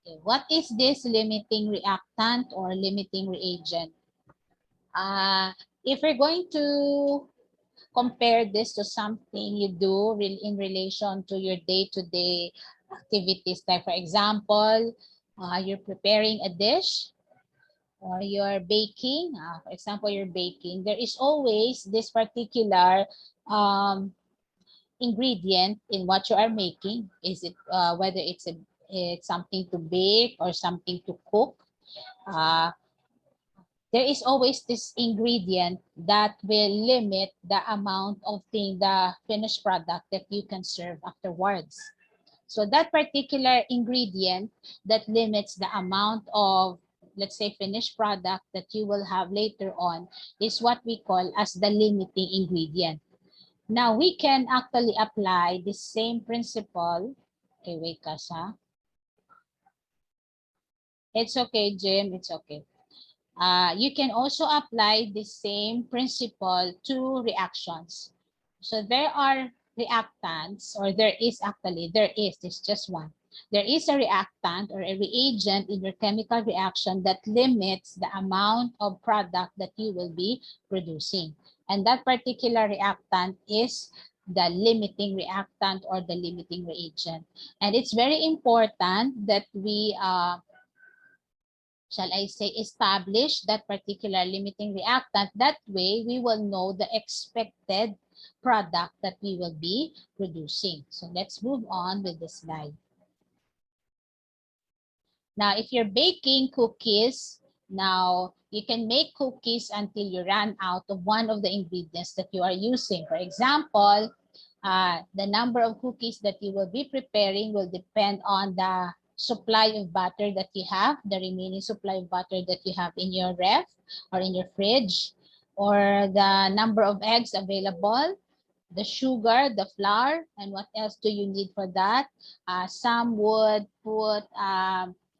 Okay, what is this limiting reactant or limiting reagent? If we're going to compare this to something you do in relation to your day-to-day activities, like for example, you're preparing a dish or you're baking, for example, you're baking, there is always this particular um, ingredient in what you are making. Is it whether it's something to bake or something to cook? Uh, there is always this ingredient that will limit the amount of the finished product that you can serve afterwards. So that particular ingredient that limits the amount of, let's say, finished product that you will have later on is what we call as the limiting ingredient. Now, we can actually apply the same principle. Okay, wait, Kasha. It's okay, Jim. It's okay. You can also apply the same principle to reactions. So there are reactants, or there's just one. There is a reactant or a reagent in your chemical reaction that limits the amount of product that you will be producing. And that particular reactant is the limiting reactant or the limiting reagent. And it's very important that we shall I say, establish that particular limiting reactant. That way, we will know the expected product that we will be producing. So let's move on with the slide. Now, if you're baking cookies, now you can make cookies until you run out of one of the ingredients that you are using. For example, the number of cookies that you will be preparing will depend on the supply of butter that you have, the remaining supply of butter that you have in your ref or in your fridge, or the number of eggs available, the sugar, the flour, and what else do you need for that? Some would put,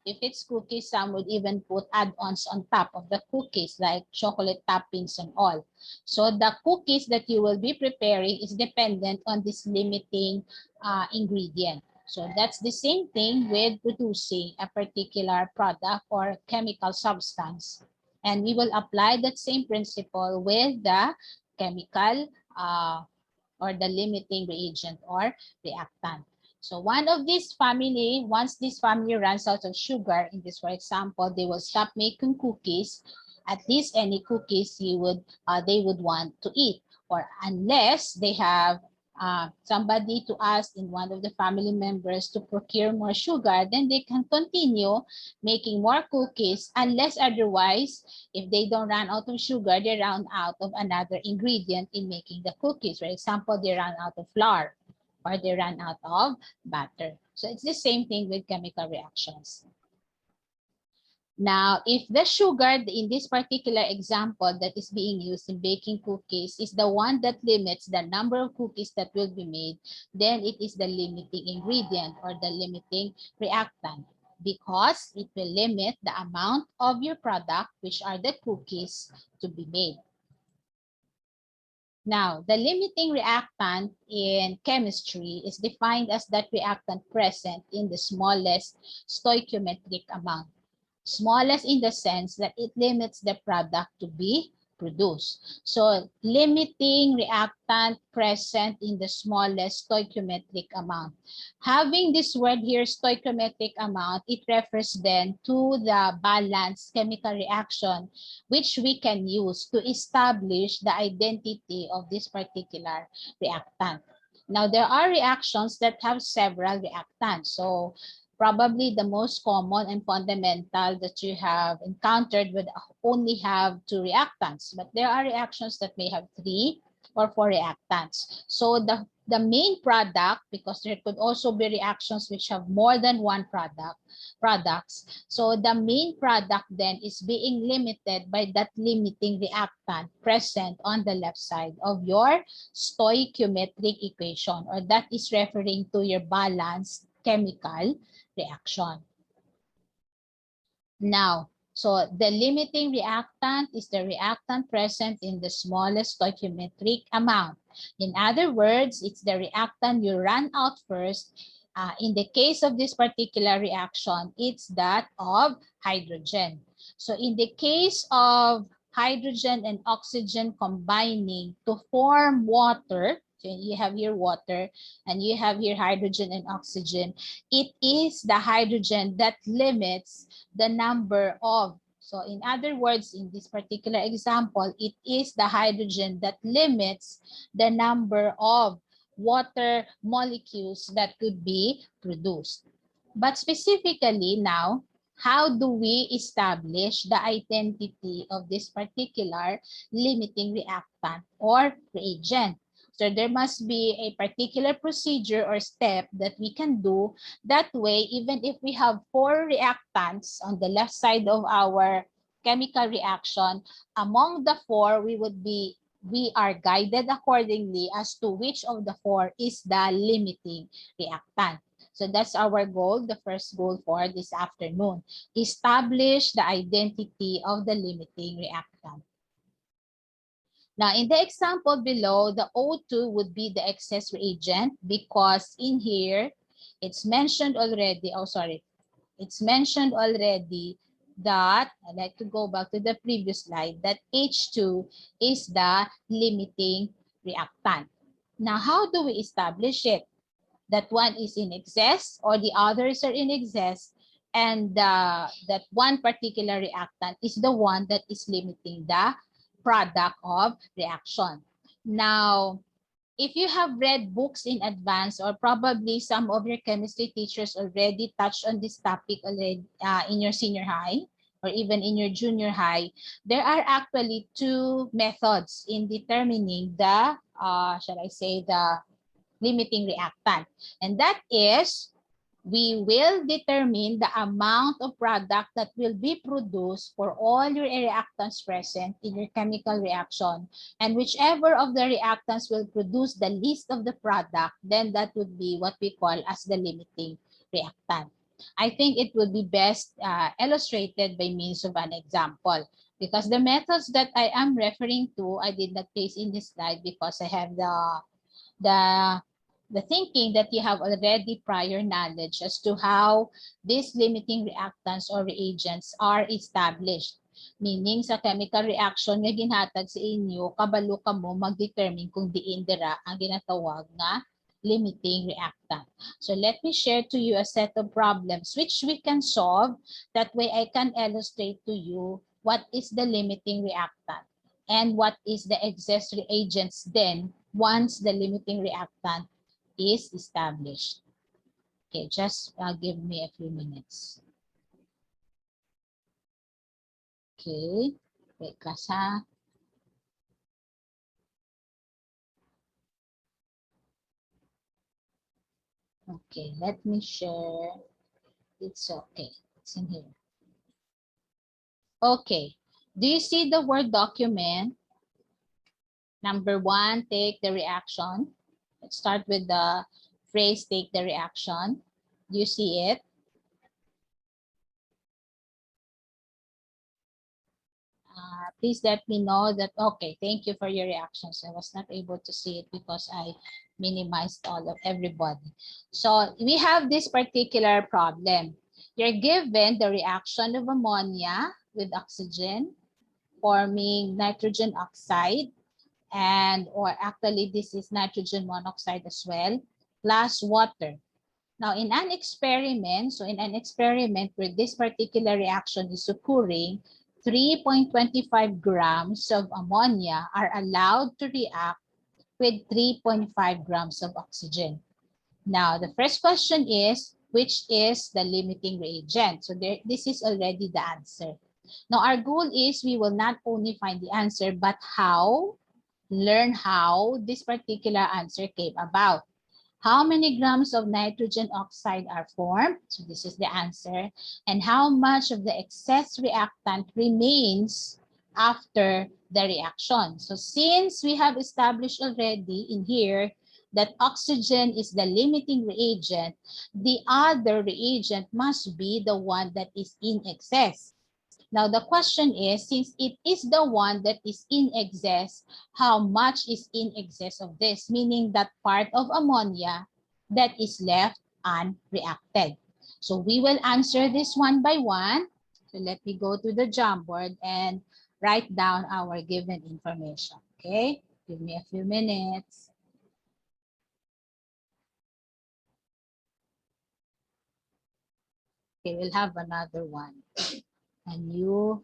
if it's cookies, some would even put add-ons on top of the cookies, like chocolate toppings and all. So the cookies that you will be preparing is dependent on this limiting ingredient. So that's the same thing with producing a particular product or chemical substance. And we will apply that same principle with the chemical or the limiting reagent or reactant. So one of this family, once this family runs out of sugar, in this, for example, they will stop making cookies, at least any cookies they would want to eat, or unless they have somebody to ask in one of the family members to procure more sugar, then they can continue making more cookies, unless otherwise, if they don't run out of sugar, they run out of another ingredient in making the cookies. For example, they run out of flour or they run out of butter. So it's the same thing with chemical reactions. Now, if the sugar in this particular example that is being used in baking cookies is the one that limits the number of cookies that will be made, then it is the limiting ingredient or the limiting reactant, because it will limit the amount of your product, which are the cookies, to be made. Now, the limiting reactant in chemistry is defined as that reactant present in the smallest stoichiometric amount. Smallest in the sense that it limits the product to be produced. So limiting reactant present in the smallest stoichiometric amount. Having this word here, stoichiometric amount, it refers then to the balanced chemical reaction which we can use to establish the identity of this particular reactant. Now, there are reactions that have several reactants. So probably the most common and fundamental that you have encountered would only have two reactants, but there are reactions that may have 3 or 4 reactants. So the main product, because there could also be reactions which have more than one products. So the main product then is being limited by that limiting reactant present on the left side of your stoichiometric equation, or that is referring to your balanced chemical reaction. Now, so the limiting reactant is the reactant present in the smallest stoichiometric amount. In other words, it's the reactant you run out first In the case of this particular reaction, it's that of hydrogen. So in the case of hydrogen and oxygen combining to form water, so you have here water and you have here hydrogen and oxygen, it is the hydrogen that limits the number of, so in other words, in this particular example, it is the hydrogen that limits the number of water molecules that could be produced. But specifically now, how do we establish the identity of this particular limiting reactant or reagent? So there must be a particular procedure or step that we can do. That way, even if we have 4 reactants on the left side of our chemical reaction, among the 4, we are guided accordingly as to which of the 4 is the limiting reactant. So that's our goal, the first goal for this afternoon. Establish the identity of the limiting reactant. Now, in the example below, the O2 would be the excess reagent because in here, it's mentioned already, it's mentioned already that, I'd like to go back to the previous slide, that H2 is the limiting reactant. Now, how do we establish it? That one is in excess or the others are in excess, and that one particular reactant is the one that is limiting the product of reaction. Now, if you have read books in advance, or probably some of your chemistry teachers already touched on this topic already in your senior high or even in your junior high, there are actually 2 methods in determining the, shall I say, the limiting reactant. And that is, we will determine the amount of product that will be produced for all your reactants present in your chemical reaction. And whichever of the reactants will produce the least of the product, then that would be what we call as the limiting reactant. I think it would be best illustrated by means of an example, because the methods that I am referring to, I did not place in this slide because I have the thinking that you have already prior knowledge as to how these limiting reactants or reagents are established. Meaning sa chemical reaction nga ginhatag sa inyo, kabalo ka mo mag-determine kung diin dira ang ginatawag nga limiting reactant. So let me share to you a set of problems which we can solve. That way I can illustrate to you what is the limiting reactant and what is the excess reagents then once the limiting reactant is established. Okay, just give me a few minutes. Okay, wait class ha. Okay, let me share. It's okay, it's in here. Okay, do you see the Word document? Number 1, take the reaction. Let's start with the phrase, take the reaction. Do you see it? Please let me know that, okay, thank you for your reactions. I was not able to see it because I minimized all of everybody. So we have this particular problem. You're given the reaction of ammonia with oxygen forming nitrogen oxide, and or actually this is nitrogen monoxide as well, plus water. Now, in an experiment, so in an experiment where this particular reaction is occurring, 3.25 grams of ammonia are allowed to react with 3.5 grams of oxygen. Now, the first question is, which is the limiting reagent? So this is already the answer. Now, our goal is we will not only find the answer, but learn how this particular answer came about. How many grams of nitrogen oxide are formed? So this is the answer. And how much of the excess reactant remains after the reaction? So since we have established already in here that oxygen is the limiting reagent, the other reagent must be the one that is in excess. Now, the question is, since it is the one that is in excess, how much is in excess of this? Meaning that part of ammonia that is left unreacted. So we will answer this one by one. So let me go to the Jamboard and write down our given information. Okay, give me a few minutes. Okay, we'll have another one. A new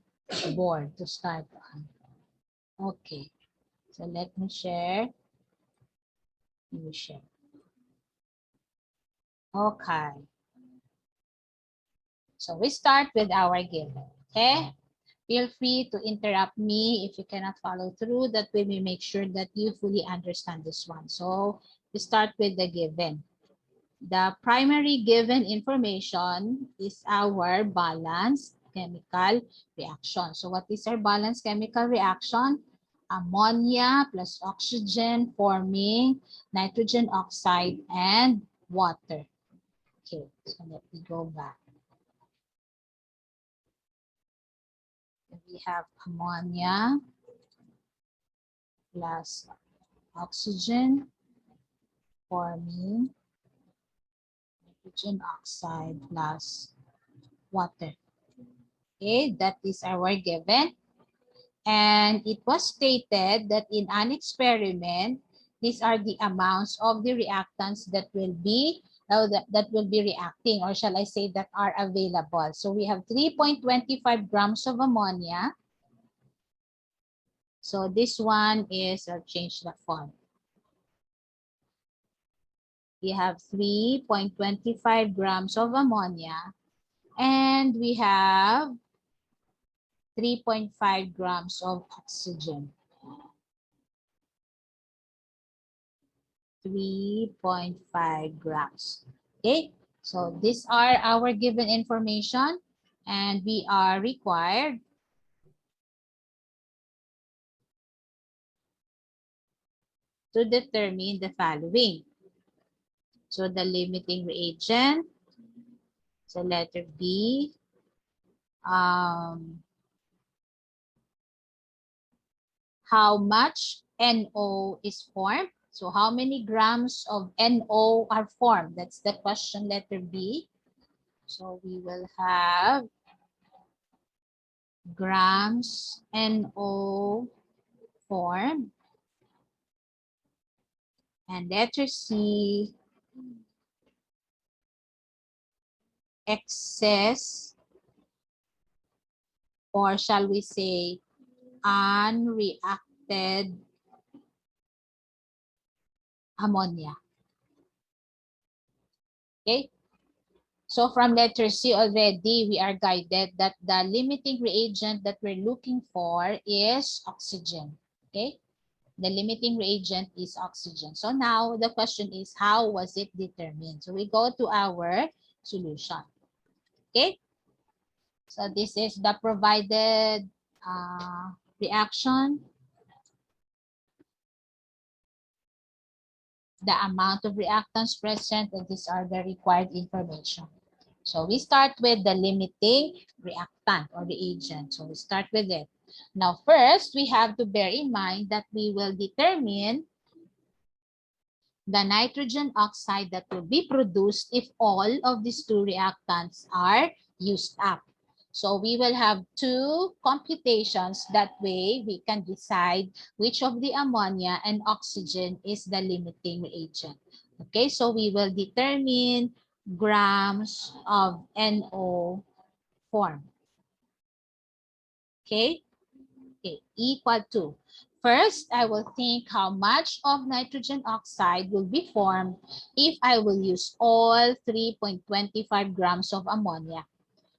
board to start on. Okay, so let me share. You share. Okay. So we start with our given. Okay. Feel free to interrupt me if you cannot follow through. That way we make sure that you fully understand this one. So we start with the given. The primary given information is our balanced chemical reaction. So what is our balanced chemical reaction? Ammonia plus oxygen forming nitrogen oxide and water. Okay, so let me go back. We have ammonia plus oxygen forming nitrogen oxide plus water. Okay, that is our given. And it was stated that in an experiment, these are the amounts of the reactants that will be reacting, or shall I say that are available. So we have 3.25 grams of ammonia. So this one is, I'll change the font. We have 3.25 grams of ammonia, and we have 3.5 grams of oxygen. 3.5 grams. Okay, so these are our given information, and we are required to determine the following. So the limiting reagent, so letter B, how much NO is formed. So how many grams of NO are formed? That's the question, letter B. So we will have grams NO formed. And letter C, excess, or shall we say unreacted ammonia. Okay, so from letter C already, we are guided that the limiting reagent that we're looking for is oxygen. Okay, the limiting reagent is oxygen. So now the question is, how was it determined? So we go to our solution. Okay, so this is the provided reaction, the amount of reactants present, and these are the required information. So we start with the limiting reactant or reagent. So we start with it. Now first, we have to bear in mind that we will determine the nitrogen oxide that will be produced if all of these two reactants are used up. So we will have two computations. That way we can decide which of the ammonia and oxygen is the limiting reagent. Okay, so we will determine grams of NO formed. Okay, equal to. First, I will think how much of nitrogen oxide will be formed if I will use all 3.25 grams of ammonia.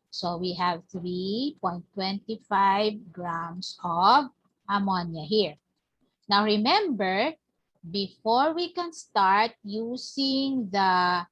So we have 3.25 grams of ammonia here. Now remember, before we can start using the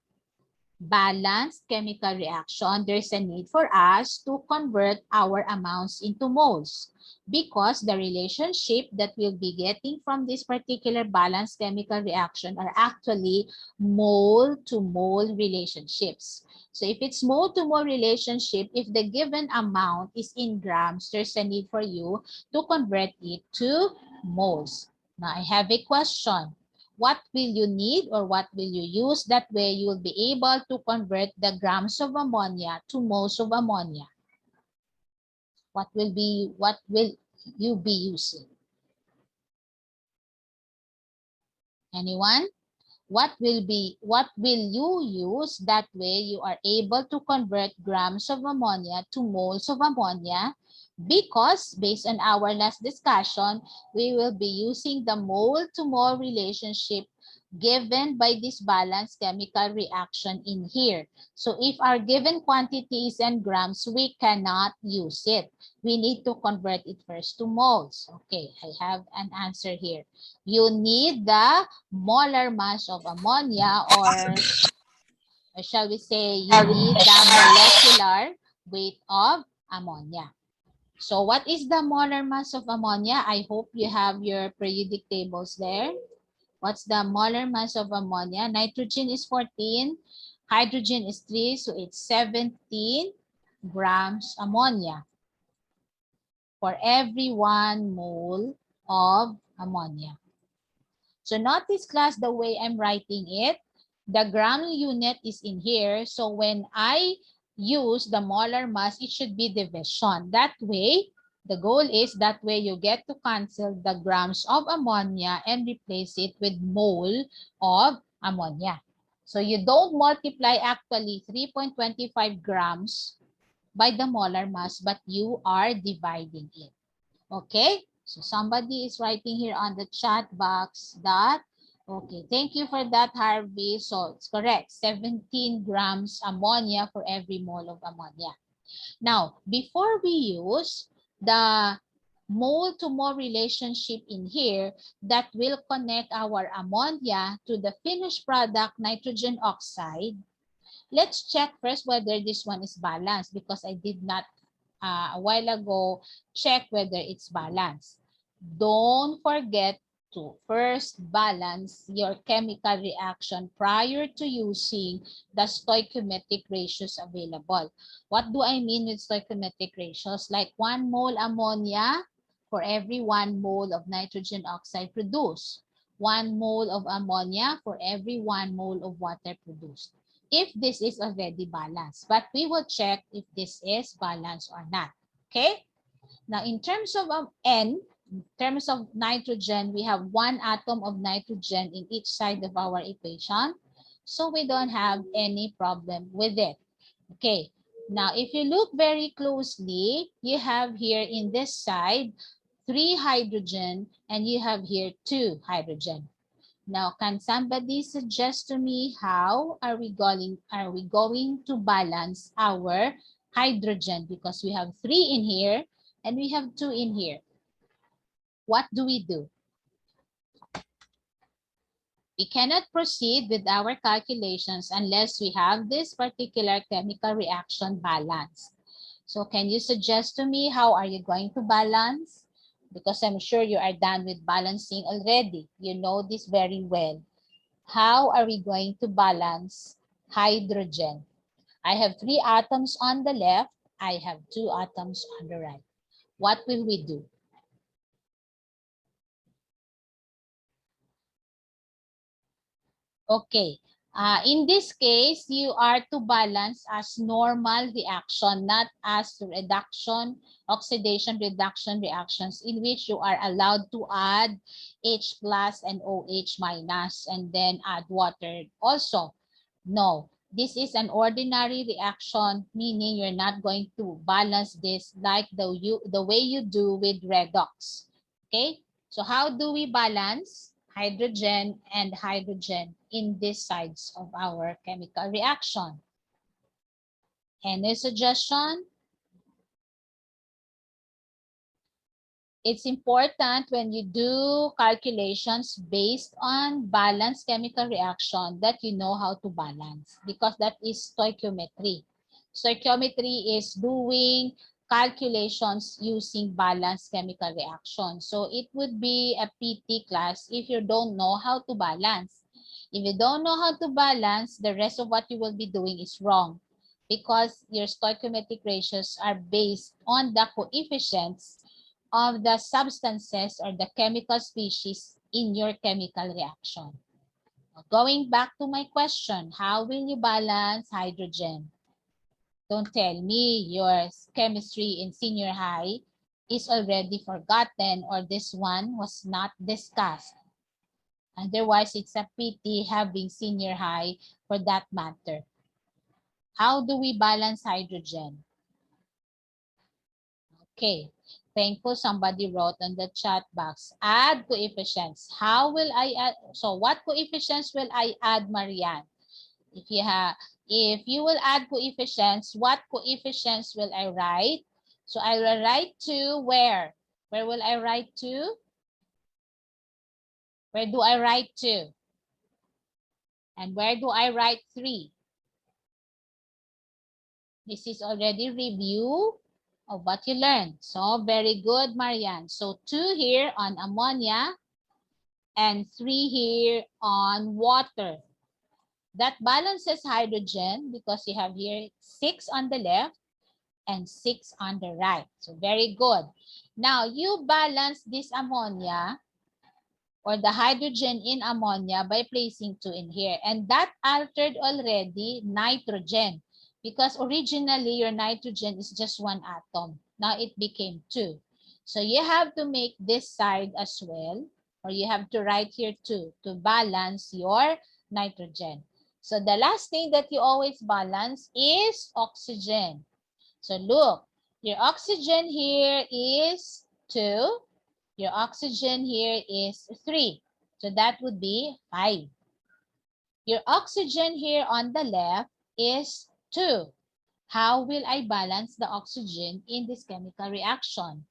balanced chemical reaction, there's a need for us to convert our amounts into moles, because the relationship that we'll be getting from this particular balanced chemical reaction are actually mole to mole relationships. So if it's mole to mole relationship, if the given amount is in grams, there's a need for you to convert it to moles. Now I have a question. what will you need or what will you use? That way you will be able to convert the grams of ammonia to moles of ammonia. What will you be using? Anyone? What will you use? That way you are able to convert grams of ammonia to moles of ammonia, because based on our last discussion, we will be using the mole to mole relationship given by this balanced chemical reaction in here. So if our given quantity is in grams, we cannot use it. We need to convert it first to moles. Okay, I have an answer here. You need the molar mass of ammonia, or shall we say you need the molecular weight of ammonia. So what is the molar mass of ammonia? I hope you have your periodic tables there. What's the molar mass of ammonia? Nitrogen is 14, hydrogen is 3, so it's 17 grams ammonia for every 1 mole of ammonia. So notice, class, the way I'm writing it. The gram unit is in here. So when I use the molar mass, it should be division. That way, the goal is that way you get to cancel the grams of ammonia and replace it with mole of ammonia. So you don't multiply actually 3.25 grams by the molar mass, but you are dividing it. Okay, so somebody is writing here on the chat box that, okay, thank you for that, Harvey. So it's correct, 17 grams ammonia for every mole of ammonia. Now, before we use the mole to mole relationship in here that will connect our ammonia to the finished product, nitrogen oxide, let's check first whether this one is balanced, because I did not a while ago check whether it's balanced. Don't forget to first balance your chemical reaction prior to using the stoichiometric ratios available. What do I mean with stoichiometric ratios? Like 1 mole ammonia for every 1 mole of nitrogen oxide produced. 1 mole of ammonia for every 1 mole of water produced, if this is already balanced. But we will check if this is balanced or not. Okay? Now, in terms of N, in terms of nitrogen, we have 1 atom of nitrogen in each side of our equation. So we don't have any problem with it. Okay. Now, if you look very closely, you have here in this side 3 hydrogen and you have here 2 hydrogen. Now, can somebody suggest to me how are we going to balance our hydrogen? Because we have 3 in here and we have 2 in here. What do we do? We cannot proceed with our calculations unless we have this particular chemical reaction balanced. So can you suggest to me how are you going to balance? Because I'm sure you are done with balancing already. You know this very well. How are we going to balance hydrogen? I have 3 atoms on the left. I have 2 atoms on the right. What will we do? Okay. In this case, you are to balance as normal reaction, not as reduction, oxidation, reduction reactions in which you are allowed to add H plus and OH minus and then add water also. No, this is an ordinary reaction, meaning you're not going to balance this like the way you do with redox. Okay, so how do we balance hydrogen and hydrogen in these sides of our chemical reaction? Any suggestion? It's important when you do calculations based on balanced chemical reaction that you know how to balance, because that is stoichiometry. Stoichiometry is doing calculations using balanced chemical reaction. So it would be a PT class if you don't know how to balance. If you don't know how to balance, the rest of what you will be doing is wrong, because your stoichiometric ratios are based on the coefficients of the substances or the chemical species in your chemical reaction. Going back to my question, how will you balance hydrogen? Don't tell me your chemistry in senior high is already forgotten or this one was not discussed. Otherwise, it's a pity having senior high for that matter. How do we balance hydrogen? Okay, thankful somebody wrote on the chat box, add coefficients. How will I add? So what coefficients will I add, Marianne? If you will add coefficients, what coefficients will I write? So I will write 2 where? Where will I write 2? Where do I write 2? And where do I write 3? This is already review of what you learned. So very good, Marianne. So 2 here on ammonia and 3 here on water. That balances hydrogen because you have here 6 on the left and 6 on the right. So very good. Now you balance this ammonia or the hydrogen in ammonia by placing 2 in here. And that altered already nitrogen because originally your nitrogen is just 1 atom. Now it became 2. So you have to make this side as well, or you have to write here 2 to balance your nitrogen. So the last thing that you always balance is oxygen. So look, your oxygen here is 2. Your oxygen here is 3. So that would be 5. Your oxygen here on the left is 2. How will I balance the oxygen in this chemical reaction?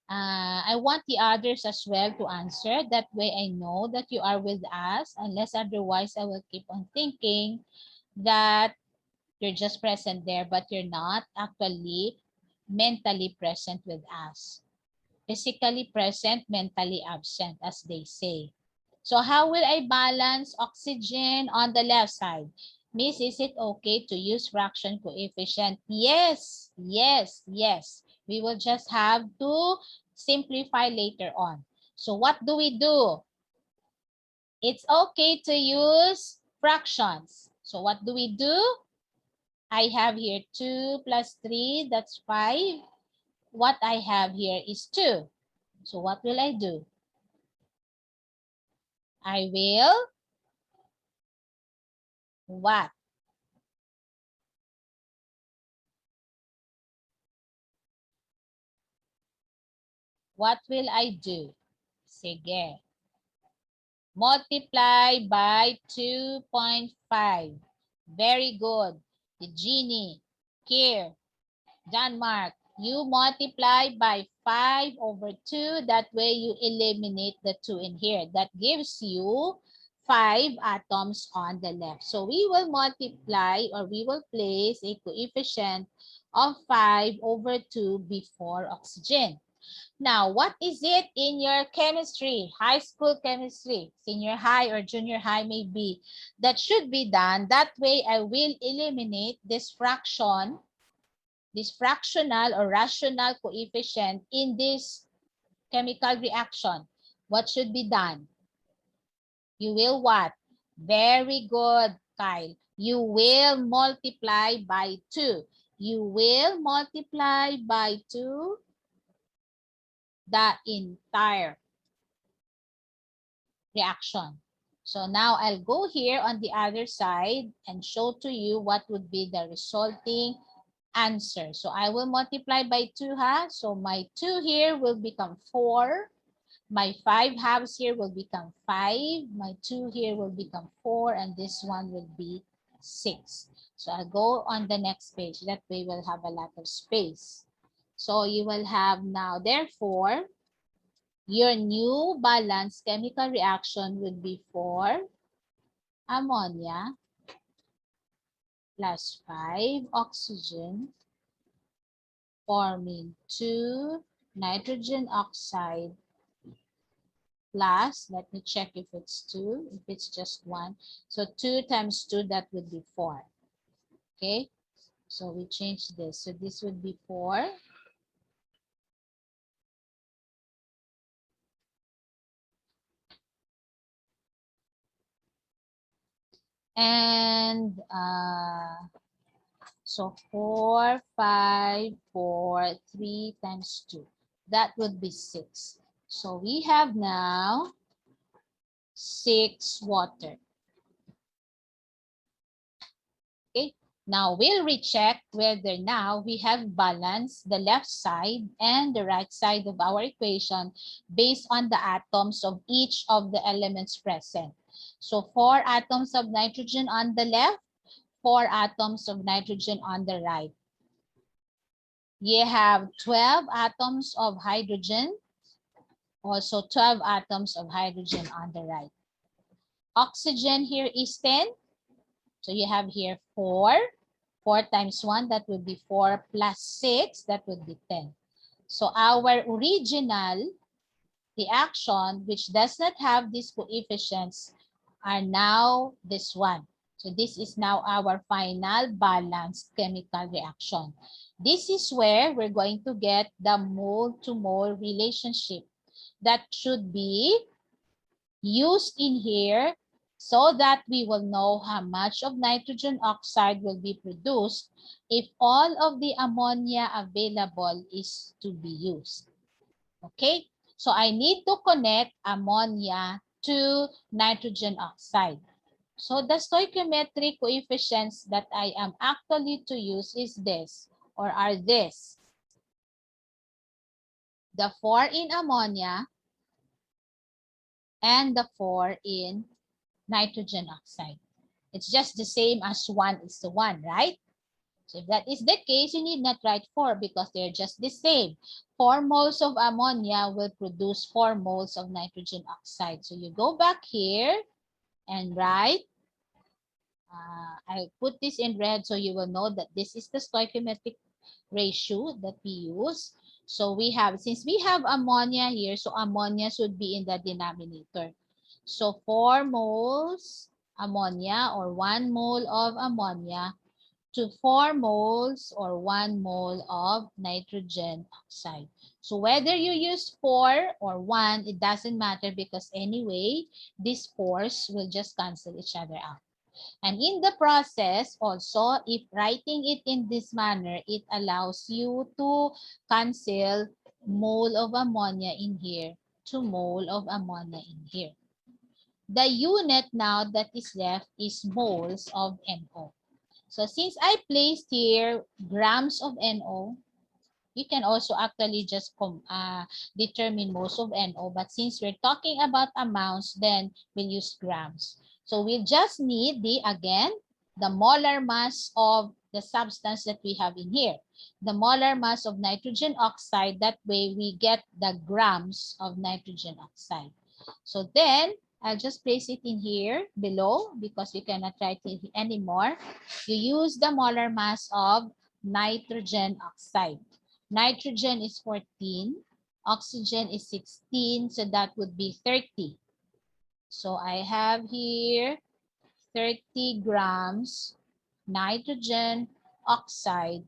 I want the others as well to answer. That way I know that you are with us. Unless otherwise, I will keep on thinking that you're just present there, but you're not actually mentally present with us. Physically present, mentally absent, as they say. So how will I balance oxygen on the left side? Miss, is it okay to use fraction coefficient? Yes, yes, yes. We will just have to simplify later on. So what do we do? It's okay to use fractions. So what do we do? I have here 2 plus 3, that's 5. What I have here is 2. So what will I do? I will what? What will I do? Sige. Multiply by 2.5. Very good. The Genie, Kier, Denmark, you multiply by 5 over 2. That way you eliminate the 2 in here. That gives you 5 atoms on the left. So we will multiply or we will place a coefficient of 5 over 2 before oxygen. Now, what is it in your chemistry, high school chemistry, senior high or junior high maybe, that should be done? That way I will eliminate this fraction, this fractional or rational coefficient in this chemical reaction. What should be done? You will what? Very good, Kyle. You will multiply by 2. You will multiply by 2 the entire reaction. So now I'll go here on the other side and show to you what would be the resulting answer. So I will multiply by 2, ha? So my 2 here will become 4. My 5 halves here will become 5. My 2 here will become 4. And this one will be 6. So I'll go on the next page. That way we'll have a lot of space. So you will have now, therefore, your new balanced chemical reaction would be 4 ammonia plus 5 oxygen forming 2 nitrogen oxide plus, let me check if it's 2, if it's just 1. So 2 times 2, that would be 4. Okay, so we change this. So this would be 4 And so 4, 5, 4, 3 times 2. That would be 6. So we have now 6 water. Okay. Now we'll recheck whether now we have balanced the left side and the right side of our equation based on the atoms of each of the elements present. So 4 atoms of nitrogen on the left, 4 atoms of nitrogen on the right. You have 12 atoms of hydrogen, also 12 atoms of hydrogen on the right. Oxygen here is 10. So you have here 4. 4 times 1, that would be 4 plus 6, that would be 10. So our original reaction, which does not have these coefficients, are now this one. So this is now our final balanced chemical reaction. This is where we're going to get the mole-to-mole relationship that should be used in here so that we will know how much of nitrogen oxide will be produced if all of the ammonia available is to be used. Okay, so I need to connect ammonia to nitrogen oxide. So the stoichiometric coefficients that I am actually to use is this, or are this. The 4 in ammonia and the 4 in nitrogen oxide. It's just the same as 1 is to 1, right? So if that is the case, you need not write 4 because they're just the same. 4 moles of ammonia will produce 4 moles of nitrogen oxide. So you go back here and write. I'll put this in red so you will know that this is the stoichiometric ratio that we use. So we have, since we have ammonia here, so ammonia should be in the denominator. So 4 moles ammonia or 1 mole of ammonia to 4 moles or 1 mole of nitrogen oxide. So whether you use 4 or 1, it doesn't matter because anyway, these 4s will just cancel each other out. And in the process also, if writing it in this manner, it allows you to cancel mole of ammonia in here to mole of ammonia in here. The unit now that is left is moles of NO. So since I placed here grams of NO, you can also actually just determine moles of NO. But since we're talking about amounts, then we'll use grams. So we just need again, the molar mass of the substance that we have in here. The molar mass of nitrogen oxide. That way we get the grams of nitrogen oxide. So then I'll just place it in here below because we cannot write it anymore. You use the molar mass of nitrogen oxide. Nitrogen is 14, oxygen is 16, so that would be 30. So I have here 30 grams nitrogen oxide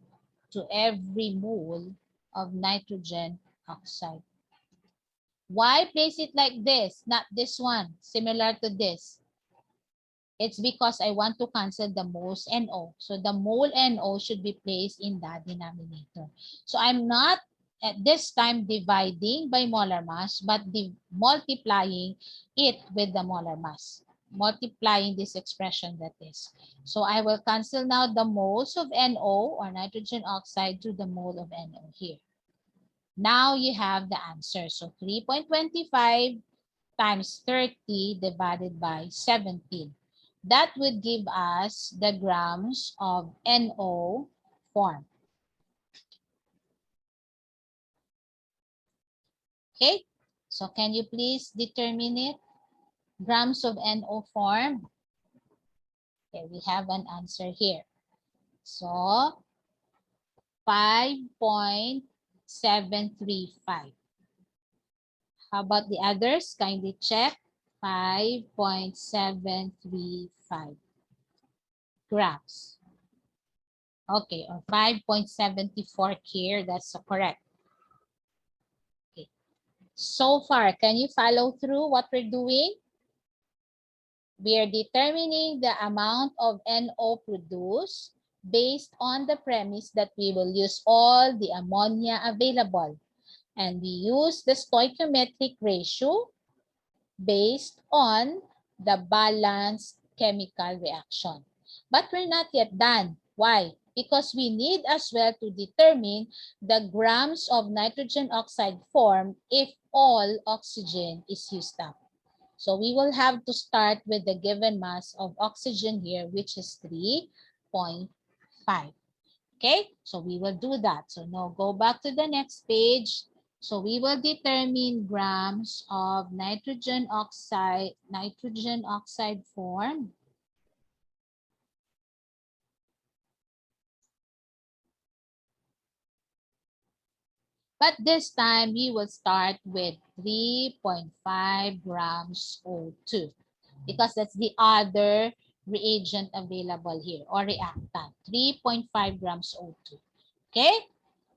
to every mole of nitrogen oxide. Why place it like this, not this one, similar to this? It's because I want to cancel the moles NO. So the mole NO should be placed in that denominator. So I'm not at this time dividing by molar mass, but multiplying it with the molar mass. Multiplying this expression that is. So I will cancel now the moles of NO or nitrogen oxide to the mole of NO here. Now you have the answer. So 3.25 times 30 divided by 17. That would give us the grams of NO form. Okay, so can you please determine it? Grams of NO form. Okay, we have an answer here. So 5.735. How about the others? Kindly check. 5.735 grams. Okay, or 5.74 here. That's correct. Okay. So far, can you follow through what we're doing? We are determining the amount of NO produced based on the premise that we will use all the ammonia available. And we use the stoichiometric ratio based on the balanced chemical reaction. But we're not yet done. Why? Because we need as well to determine the grams of nitrogen oxide formed if all oxygen is used up. So we will have to start with the given mass of oxygen here, which is 3.5. Okay, so we will do that. So now go back to the next page. So we will determine grams of nitrogen oxide formed. But this time we will start with 3.5 grams O2 because that's the other reagent available here or reactant, 3.5 grams O2. Okay,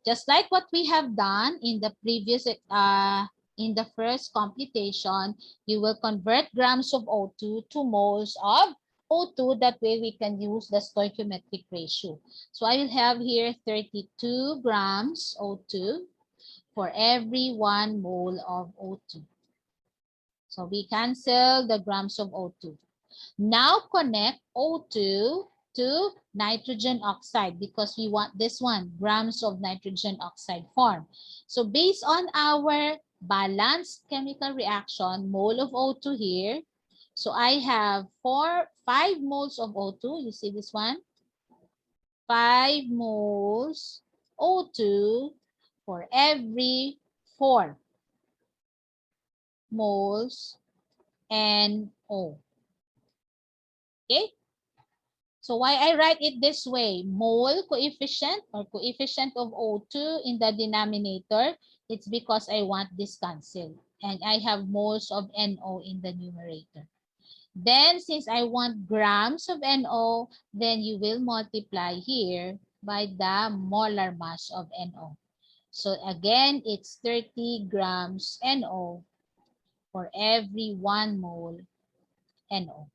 just like what we have done in the previous, in the first computation, you will convert grams of O2 to moles of O2. That way we can use the stoichiometric ratio. So I will have here 32 grams O2 for every 1 mole of O2. So we cancel the grams of O2. Now connect O2 to nitrogen oxide because we want this one, grams of nitrogen oxide form. So based on our balanced chemical reaction, mole of O2 here. So I have 5 moles of O2. You see this one? 5 moles O2 for every 4 moles NO. Okay? So why I write it this way, mole coefficient or coefficient of O2 in the denominator, it's because I want this cancel. And I have moles of NO in the numerator. Then since I want grams of NO, then you will multiply here by the molar mass of NO. So again, it's 30 grams NO for every 1 mole NO.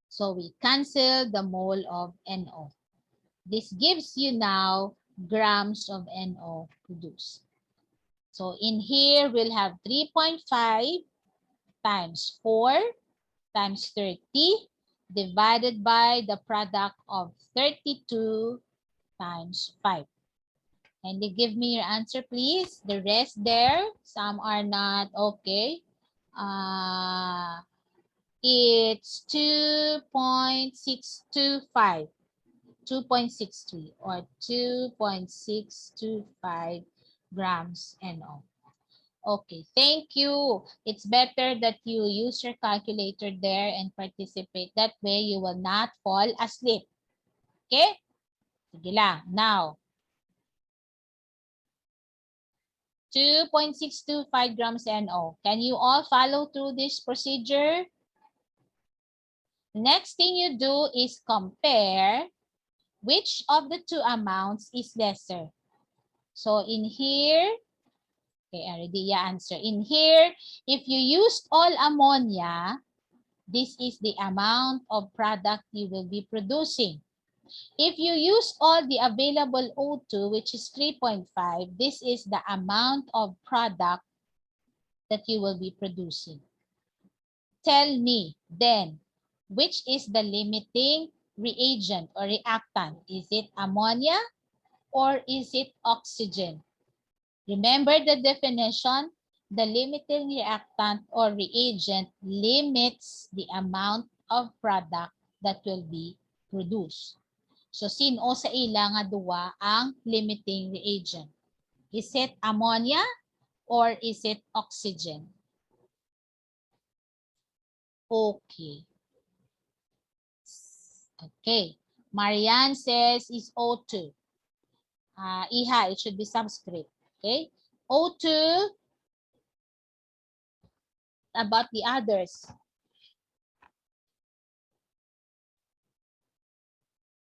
So we cancel the mole of NO. This gives you now grams of NO produced. So in here, we'll have 3.5 times 4 times 30 divided by the product of 32 times 5. And you give me your answer, please. The rest there, some are not okay. It's 2.625. 2.63 or 2.625 grams NO. Okay, thank you. It's better that you use your calculator there and participate. That way you will not fall asleep. Okay? Sige lang. Now, 2.625 grams NO. Can you all follow through this procedure? Next thing you do is compare which of the two amounts is lesser. So in here, okay, already answer. In here, if you used all ammonia, this is the amount of product you will be producing. If you use all the available O2, which is 3.5, this is the amount of product that you will be producing. Tell me then, which is the limiting reagent or reactant? Is it ammonia or is it oxygen? Remember the definition? The limiting reactant or reagent limits the amount of product that will be produced. So, sino sa ila nga duwa ang limiting reagent? Is it ammonia or is it oxygen? Okay. Okay. Marianne says is O2. Iha, it should be subscript. Okay. O2. About the others.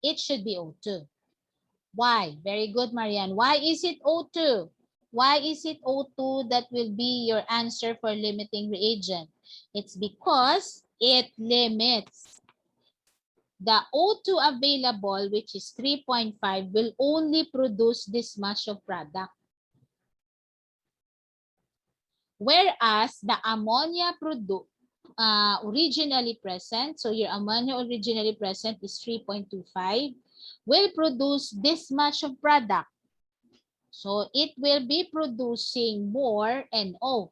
It should be O2. Why? Very good, Marianne. Why is it O2? Why is it O2 that will be your answer for limiting reagent? It's because it limits the O2 available, which is 3.5, will only produce this much of product. Whereas the ammonia originally present, so your ammonia originally present is 3.25, will produce this much of product. So it will be producing more NO.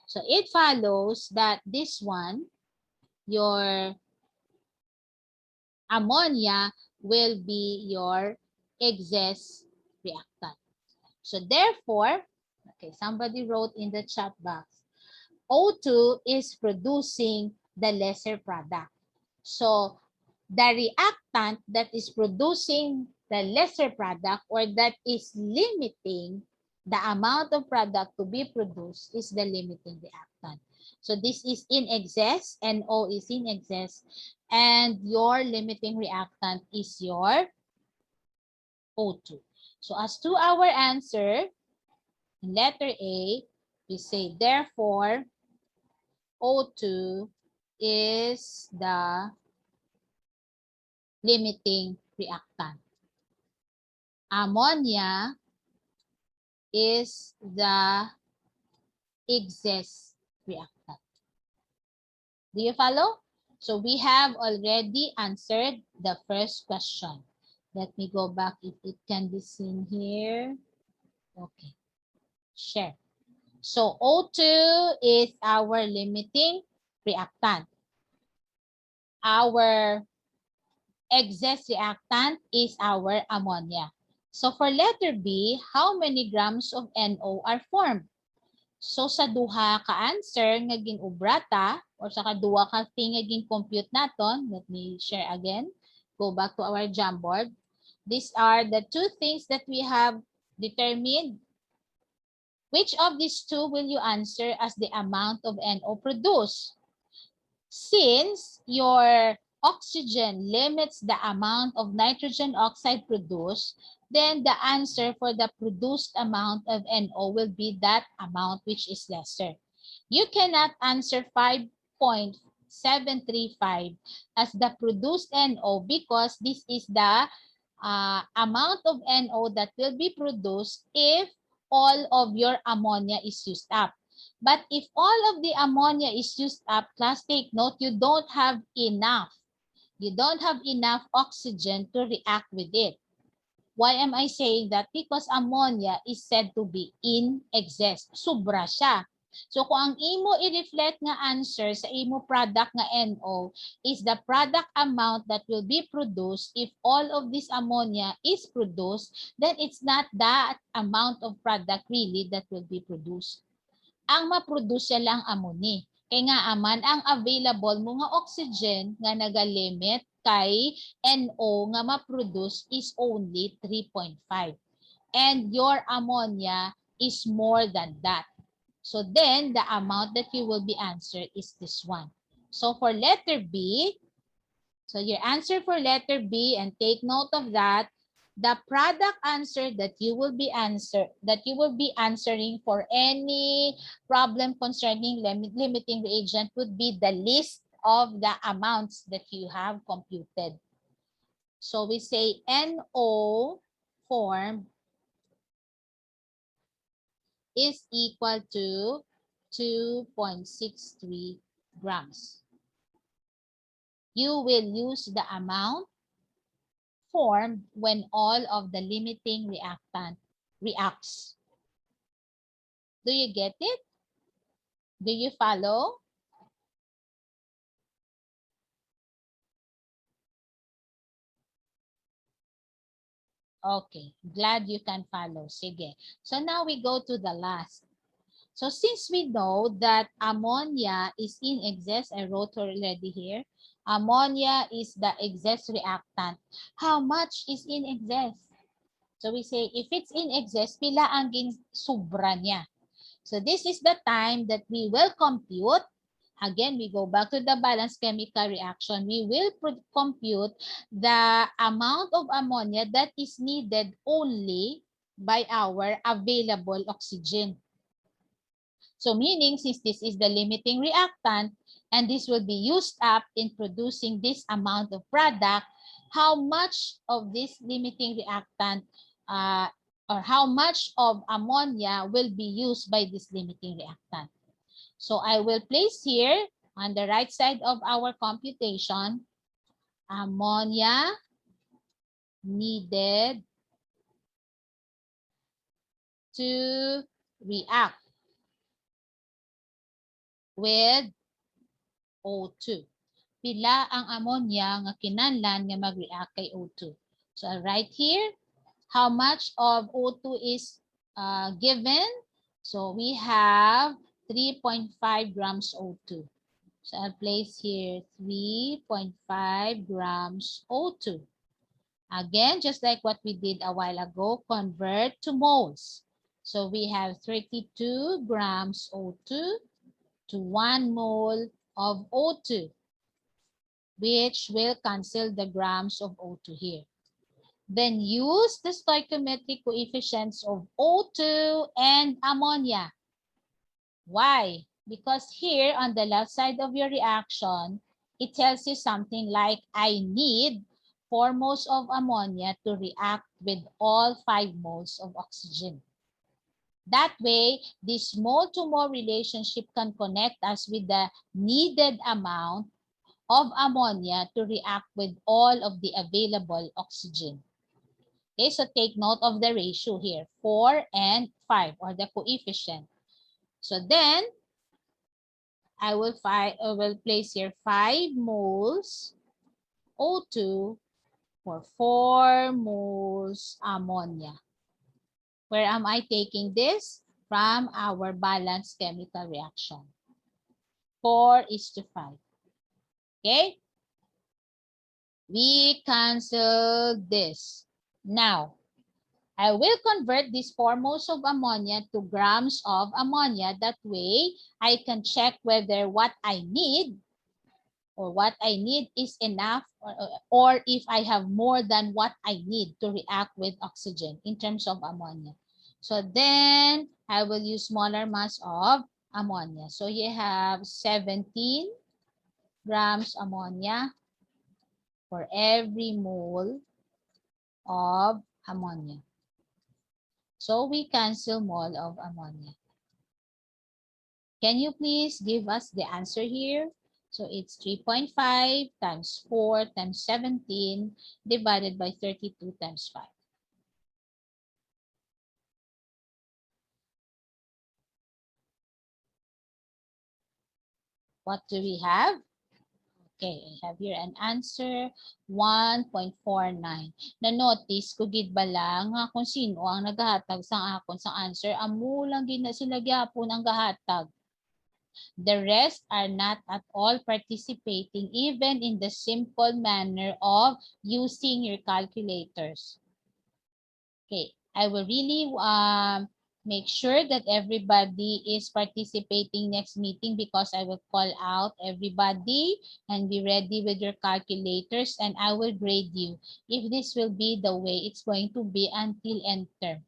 So it follows that this one, your ammonia, will be your excess reactant. So therefore, okay, somebody wrote in the chat box, O2 is producing the lesser product. So the reactant that is producing the lesser product, or that is limiting the amount of product to be produced, is the limiting reactant. So this is in excess, NO is in excess, and your limiting reactant is your O2. So as to our answer, in letter A, we say therefore O2 is the limiting reactant. Ammonia is the excess reactant. Do you follow? So we have already answered the first question. Let me go back if it can be seen here. Okay, share. So O2 is our limiting reactant. Our excess reactant is our ammonia. So for letter B, how many grams of NO are formed? So sa duha ka answer nga ginubrata, or sa kaduha ka thing nga compute naton, let me share again. Go back to our Jamboard. These are the two things that we have determined. Which of these two will you answer as the amount of NO produced? Since your oxygen limits the amount of nitrogen oxide produced, then the answer for the produced amount of NO will be that amount which is lesser. You cannot answer 5.735 as the produced NO because this is the amount of NO that will be produced if all of your ammonia is used up. But if all of the ammonia is used up, class, take note, you don't have enough. You don't have enough oxygen to react with it. Why am I saying that? Because ammonia is said to be in excess. Sobra siya. So kung ang imo i-reflect nga answer sa imo product nga NO is the product amount that will be produced if all of this ammonia is produced, then it's not that amount of product really that will be produced. Ang maproduce lang ammonia. Kaya nga aman ang available mo nga oxygen nga nagalimit kay NO nga maproduce is only 3.5. And your ammonia is more than that. So then the amount that you will be answered is this one. So for letter B, so your answer for letter B, and take note of that, the product answer that you will be answering for any problem concerning limiting reagent would be the list of the amounts that you have computed. So we say NO formed is equal to 2.63 grams. You will use the amount formed when all of the limiting reactant reacts. Do you get it? Do you follow? Okay, glad you can follow. Sige. So now we go to the last. So since we know that ammonia is in excess, I wrote already here, ammonia is the excess reactant. How much is in excess? So we say if it's in excess, pila ang sobra niya. So this is the time that we will compute. Again, we go back to the balanced chemical reaction. We will compute the amount of ammonia that is needed only by our available oxygen. So meaning, since this is the limiting reactant, and this will be used up in producing this amount of product, how much of this limiting reactant or how much of ammonia will be used by this limiting reactant. So I will place here on the right side of our computation, ammonia needed to react with O2. Pila ang ammonia nga kinahanglan nga mag-react kay O2. So I'll write here how much of O2 is given. So we have 3.5 grams O2. So I'll place here 3.5 grams O2. Again, just like what we did a while ago, convert to moles. So we have 32 grams O2 to 1 mole of O2, which will cancel the grams of O2 here. Then use the stoichiometric coefficients of O2 and ammonia. Why? Because here on the left side of your reaction, it tells you something like, I need 4 moles of ammonia to react with all 5 moles of oxygen. That way, this mole-to-mole relationship can connect us with the needed amount of ammonia to react with all of the available oxygen. Okay, so take note of the ratio here, 4 and 5, or the coefficient. So then, I will place here 5 moles O2 for 4 moles ammonia. Where am I taking this? From our balanced chemical reaction. 4:5. Okay? We cancel this. Now, I will convert these 4 moles of ammonia to grams of ammonia. That way, I can check whether what I need is enough, or if I have more than what I need to react with oxygen in terms of ammonia. So then I will use smaller mass of ammonia. So you have 17 grams ammonia for every mole of ammonia. So we cancel mole of ammonia. Can you please give us the answer here? So it's 3.5 times 4 times 17 divided by 32 times 5. What do we have? Okay, I have here an answer, 1.49. Na-notice ko gid ba lang nga kung sino ang naghahatag sa akon sa answer, amo lang gid na sila gyapon ang gahatag. The rest are not at all participating even in the simple manner of using your calculators. Okay, I will really make sure that everybody is participating next meeting, because I will call out everybody and be ready with your calculators, and I will grade you if this will be the way it's going to be until end term,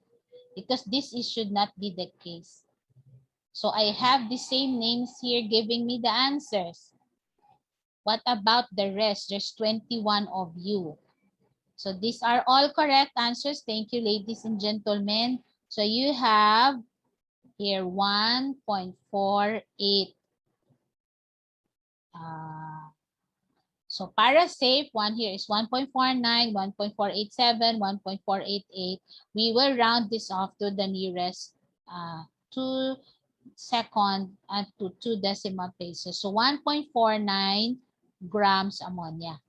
because this should not be the case. So I have the same names here giving me the answers. What about the rest? There's 21 of you. So these are all correct answers. Thank you, ladies and gentlemen. So you have here 1.48. So para safe, one here is 1.49, 1.487, 1.488. We will round this off to the nearest 2 second and to 2 decimal places. So 1.49 grams ammonia.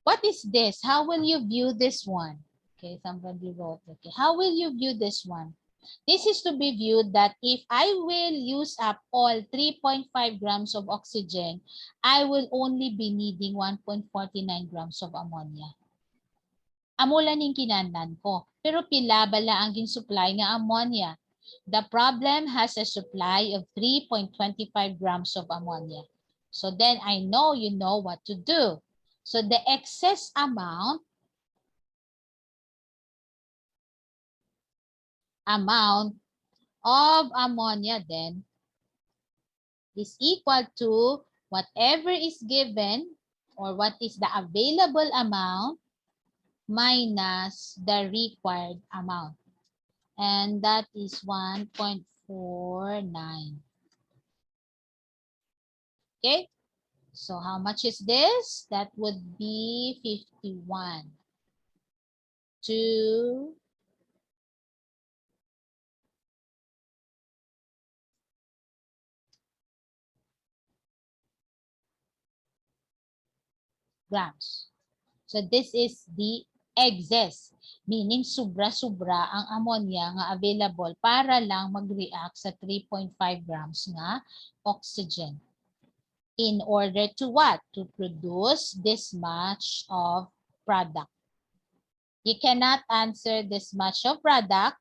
What is this? How will you view this one? Okay, somebody wrote, okay. How will you view this one? This is to be viewed that if I will use up all 3.5 grams of oxygen, I will only be needing 1.49 grams of ammonia. Amo lang ning kinahanglan ko. Pero pila bala ang gin-supply nga ammonia? The problem has a supply of 3.25 grams of ammonia. So then I know you know what to do. So the excess amount of ammonia then is equal to whatever is given or what is the available amount minus the required amount. And that is 1.49. Okay, so how much is this? That would be 51. 2 grams. So this is the excess, meaning sobra-sobra ang ammonia nga available para lang mag-react sa 3.5 grams nga oxygen. In order to what? To produce this much of product. You cannot answer this much of product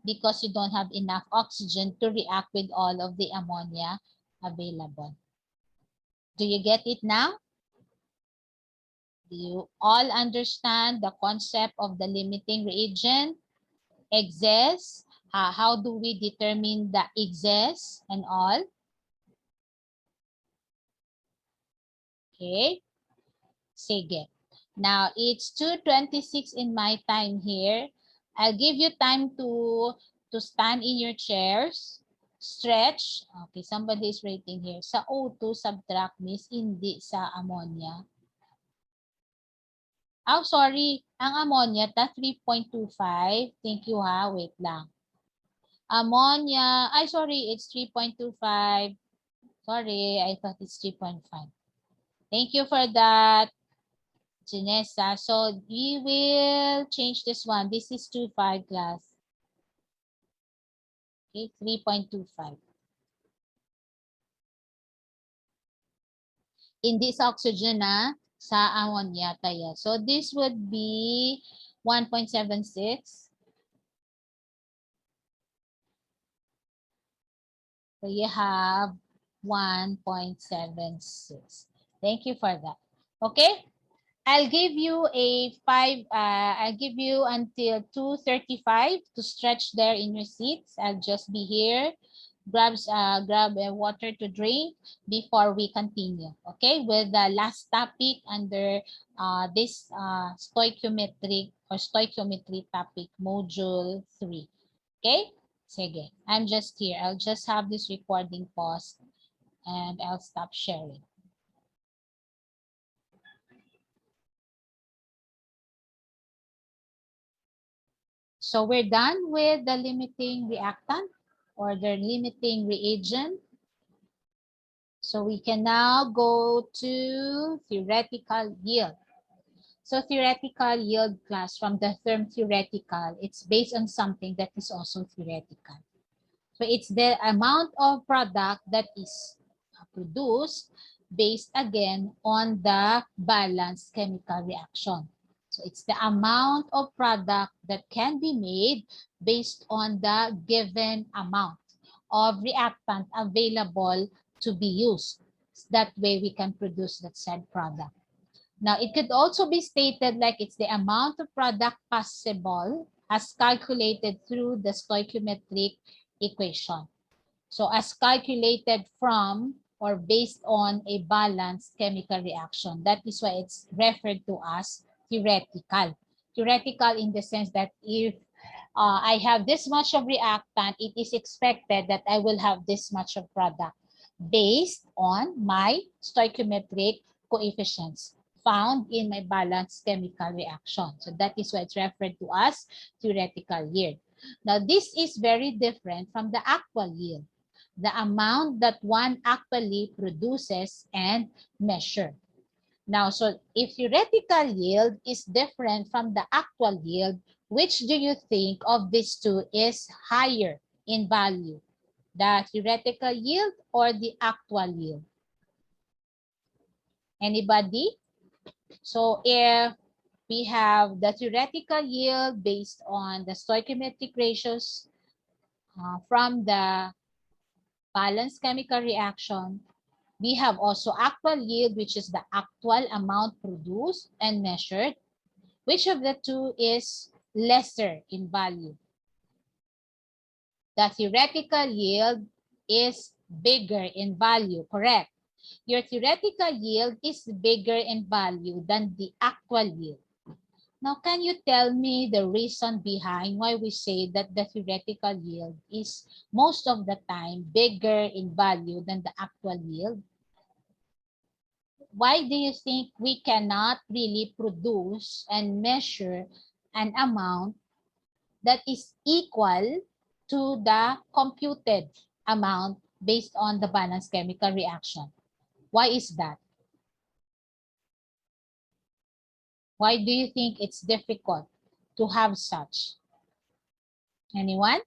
because you don't have enough oxygen to react with all of the ammonia available. Do you get it now? Do you all understand the concept of the limiting reagent? Excess. How do we determine the excess and all? Okay. Sige. Now, it's 2:26 in my time here. I'll give you time to stand in your chairs. Stretch. Okay, somebody is writing here. Sa O2, subtract miss, hindi sa ammonia. Oh, sorry. Ang ammonia, 3.25. Thank you ha. Wait lang. Ammonia. Ay, sorry. It's 3.25. Sorry. I thought it's 3.5. Thank you for that, Janessa. So we will change this one. This is 2.5 class. Okay, 3.25. In this oxygen sa ammonia tayo. So this would be 1.76. So you have 1.76. Thank you for that. Okay, I'll give you I'll give you until 2:35 to stretch there in your seats. I'll just be here. Grab water to drink before we continue. Okay, with the last topic under this stoichiometry topic, module 3. Okay. Sige, I'm just here. I'll just have this recording paused and I'll stop sharing. So we're done with the limiting reactant or the limiting reagent. So we can now go to theoretical yield. So theoretical yield class, from the term theoretical, it's based on something that is also theoretical. So it's the amount of product that is produced based again on the balanced chemical reaction. So it's the amount of product that can be made based on the given amount of reactant available to be used. That way we can produce that said product. Now, it could also be stated like it's the amount of product possible as calculated through the stoichiometric equation. So as calculated from or based on a balanced chemical reaction. That is why it's referred to as theoretical. Theoretical in the sense that if I have this much of reactant, it is expected that I will have this much of product based on my stoichiometric coefficients found in my balanced chemical reaction. So that is why it's referred to as theoretical yield. Now, this is very different from the actual yield, the amount that one actually produces and measure. Now, so if theoretical yield is different from the actual yield, which do you think of these two is higher in value? The theoretical yield or the actual yield? Anybody? So if we have the theoretical yield based on the stoichiometric ratios from the balanced chemical reaction, we have also actual yield, which is the actual amount produced and measured. Which of the two is lesser in value? The theoretical yield is bigger in value, correct? Your theoretical yield is bigger in value than the actual yield. Now, can you tell me the reason behind why we say that the theoretical yield is most of the time bigger in value than the actual yield? Why do you think we cannot really produce and measure an amount that is equal to the computed amount based on the balanced chemical reaction? Why is that? Why do you think it's difficult to have such? Anyone?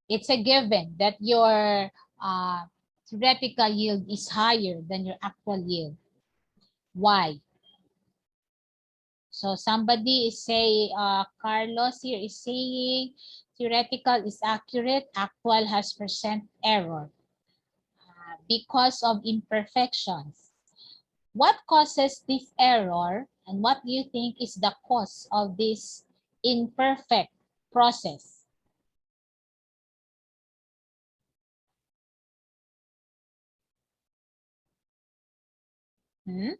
It's a given that your theoretical yield is higher than your actual yield. Why? So somebody is saying, Carlos here is saying, theoretical is accurate, actual has percent error because of imperfections. What causes this error, and what do you think is the cause of this imperfect process? Hmm?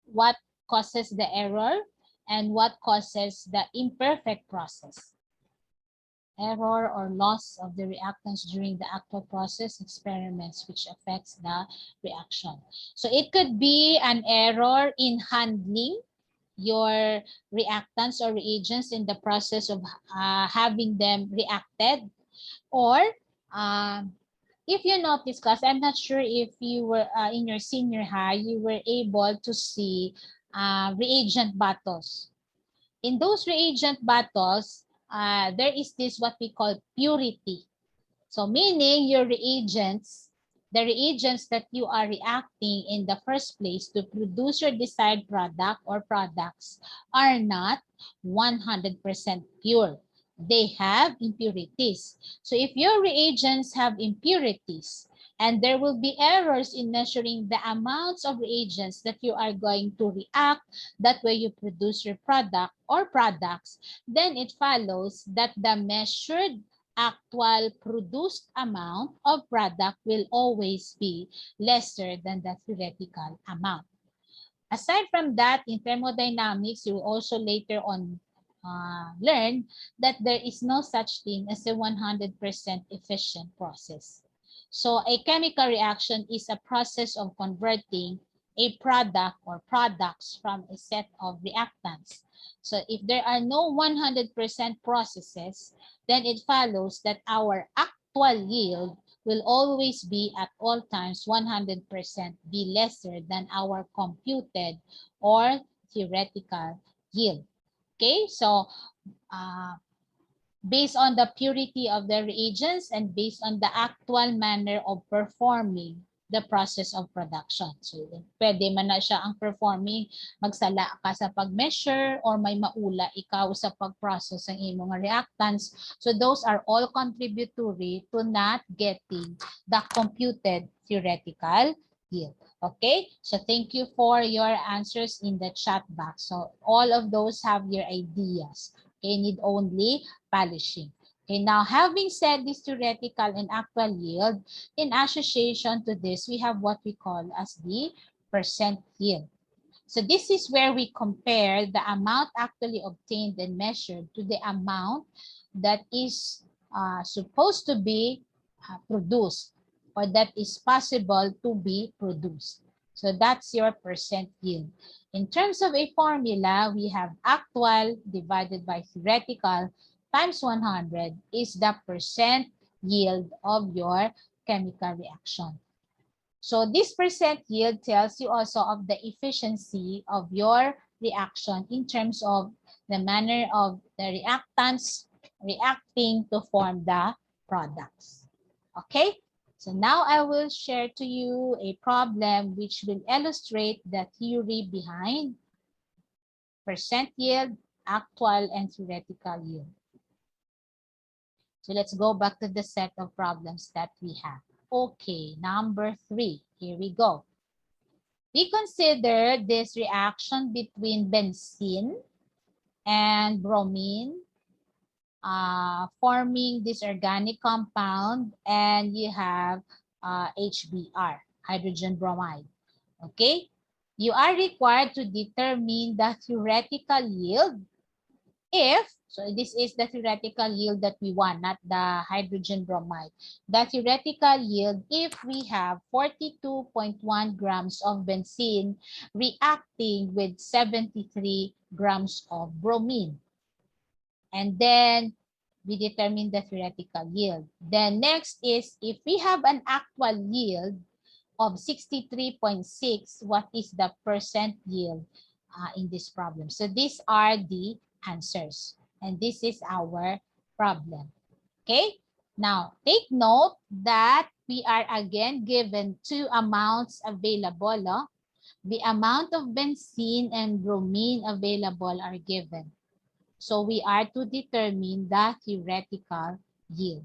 What causes the error and what causes the imperfect process? Error or loss of the reactants during the actual process experiments which affects the reaction. So it could be an error in handling your reactants or reagents in the process of having them reacted, or if you notice, class, I'm not sure if you were in your senior high, you were able to see reagent bottles. In those reagent bottles, there is this what we call purity. So meaning your reagents, the reagents that you are reacting in the first place to produce your desired product or products are not 100% pure. They have impurities. So if your reagents have impurities, and there will be errors in measuring the amounts of reagents that you are going to react, that way you produce your product or products, then it follows that the measured actual produced amount of product will always be lesser than the theoretical amount. Aside from that, in thermodynamics, you will also later on learn that there is no such thing as a 100% efficient process. So a chemical reaction is a process of converting a product or products from a set of reactants. So if there are no 100% processes, then it follows that our actual yield will always be at all times 100% be lesser than our computed or theoretical yield. Okay, so based on the purity of the reagents and based on the actual manner of performing the process of production. So, pwede man na siya ang performing, magsala ka sa pag-measure or may maula ikaw sa pag-process ng imong reactants. So, those are all contributory to not getting the computed theoretical yield. Okay? So, thank you for your answers in the chat box. So, all of those have your ideas. Okay, need only polishing. Okay, now having said this theoretical and actual yield, in association to this, we have what we call as the percent yield. So this is where we compare the amount actually obtained and measured to the amount that is supposed to be produced or that is possible to be produced. So that's your percent yield. In terms of a formula, we have actual divided by theoretical times 100 is the percent yield of your chemical reaction. So this percent yield tells you also of the efficiency of your reaction in terms of the manner of the reactants reacting to form the products. Okay? So now I will share to you a problem which will illustrate the theory behind percent yield, actual, and theoretical yield. So let's go back to the set of problems that we have. Okay, number 3. Here we go. We consider this reaction between benzene and bromine, forming this organic compound, and you have HBr, hydrogen bromide. Okay, you are required to determine the theoretical yield if, so this is the theoretical yield that we want, not the hydrogen bromide. The theoretical yield if we have 42.1 grams of benzene reacting with 73 grams of bromine. And then we determine the theoretical yield. Then next is if we have an actual yield of 63.6, what is the percent yield in this problem? So these are the answers. And this is our problem. Okay? Now, take note that we are again given two amounts available. Oh? The amount of benzene and bromine available are given. So we are to determine the theoretical yield.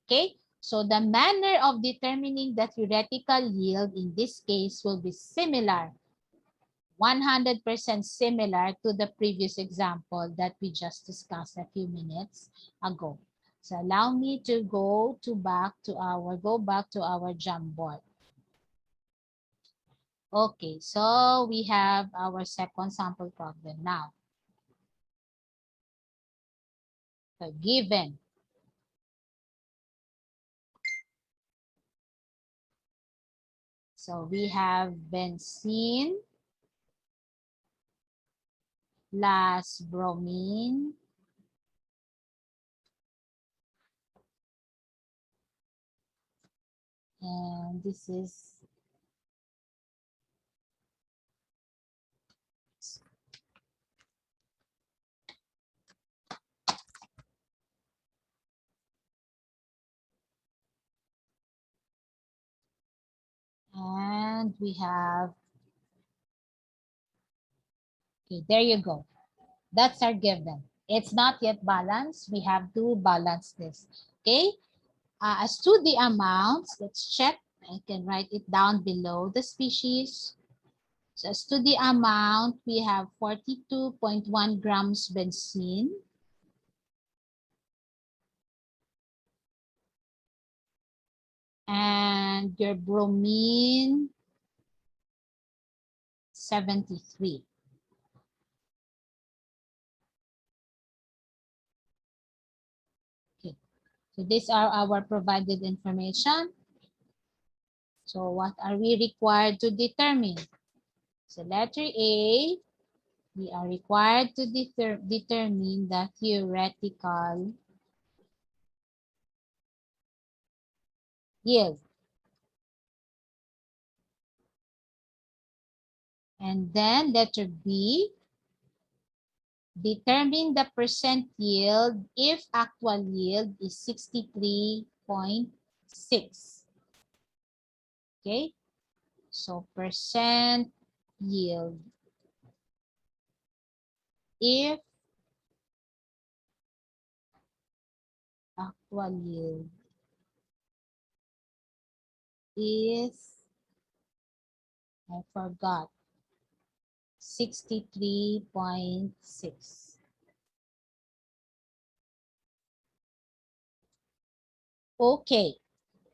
Okay? So the manner of determining the theoretical yield in this case will be similar, 100% similar to the previous example that we just discussed a few minutes ago. So allow me to go back to our Jamboard. Okay, so we have our second sample problem now. So given so we have benzene plus bromine and this is and we have, okay, there you go. That's our given. It's not yet balanced. We have to balance this. Okay. As to the amounts, let's check. I can write it down below the species. So as to the amount, we have 42.1 grams benzene. And your bromine, 73. Okay. So these are our provided information. So what are we required to determine? So letter A, we are required to determine the theoretical yield. And then letter B, determine the percent yield if actual yield is 63.6. Okay, so percent yield if actual yield is, I forgot, 63.6. Okay,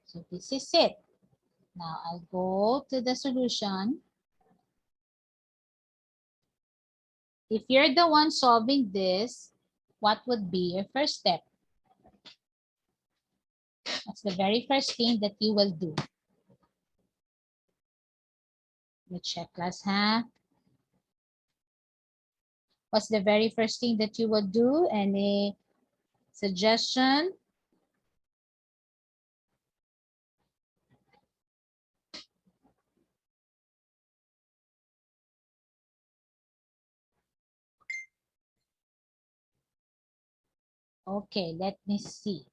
so this is it. Now I'll go to the solution. If you're the one solving this, what would be your first step? That's the very first thing that you will do. You check class, huh? What's the very first thing that you will do? Any suggestion? Okay, let me see.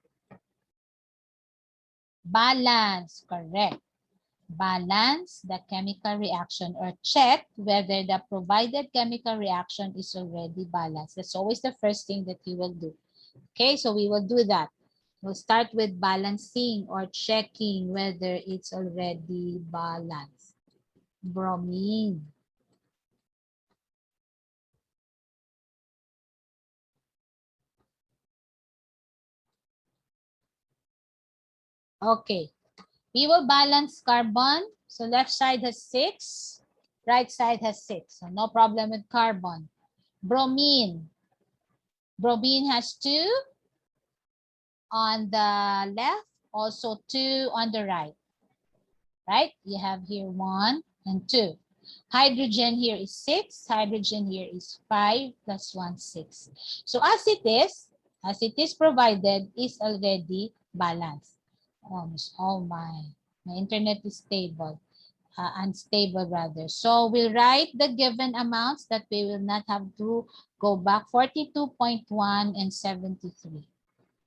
Balance, correct. Balance the chemical reaction or check whether the provided chemical reaction is already balanced. That's always the first thing that you will do. Okay, so we will do that. We'll start with balancing or checking whether it's already balanced. bromine. Okay, we will balance carbon. So left side has 6, right side has 6. So no problem with carbon. Bromine. Bromine has 2 on the left, also 2 on the right. Right? You have here 1 and 2. Hydrogen here is 6. Hydrogen here is 5 plus 1, 6. So as it is provided, is already balanced. Oh my internet is stable. Unstable rather. So we'll write the given amounts that we will not have to go back. 42.1 and 73.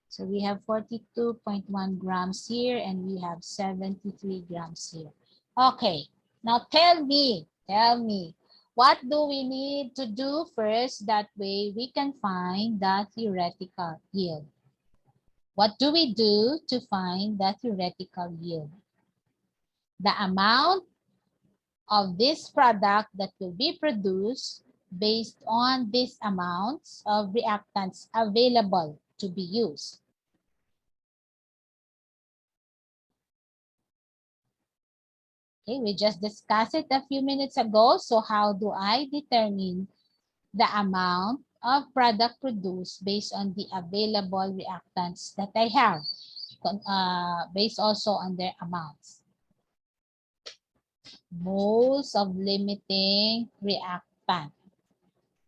So we have 42.1 grams here and we have 73 grams here. Okay, now tell me, what do we need to do first? That way we can find the theoretical yield. What do we do to find the theoretical yield? The amount of this product that will be produced based on these amounts of reactants available to be used. Okay, we just discussed it a few minutes ago. So how do I determine the amount of product produced based on the available reactants that I have, based also on their amounts? Moles of limiting reactant.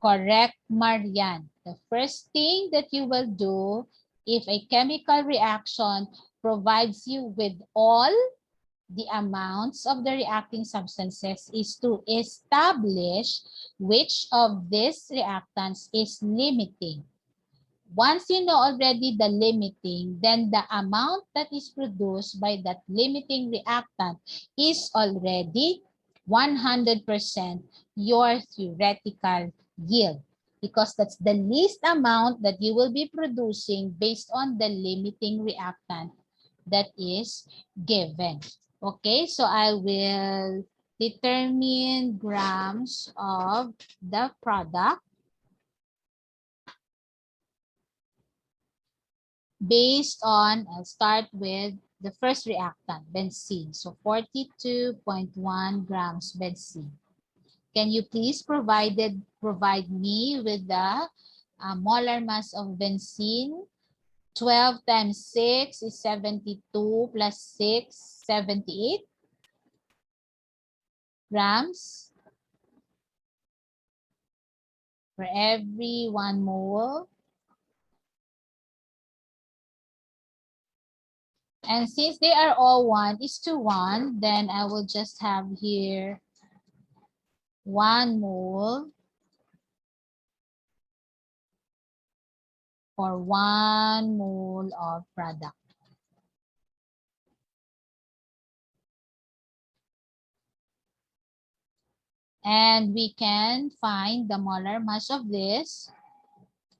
Correct, Marian. The first thing that you will do if a chemical reaction provides you with all the amounts of the reacting substances is to establish which of these reactants is limiting. Once you know already the limiting, then the amount that is produced by that limiting reactant is already 100% your theoretical yield, because that's the least amount that you will be producing based on the limiting reactant that is given. Okay, so I will determine grams of the product based on, I'll start with the first reactant, benzene. So 42.1 grams benzene. Can you please provide me with the molar mass of benzene? 12 times 6 is 72 plus 6, 78 grams for every 1 mole. And since they are all 1:1, then I will just have here 1 mole for 1 mole of product. And we can find the molar mass of this.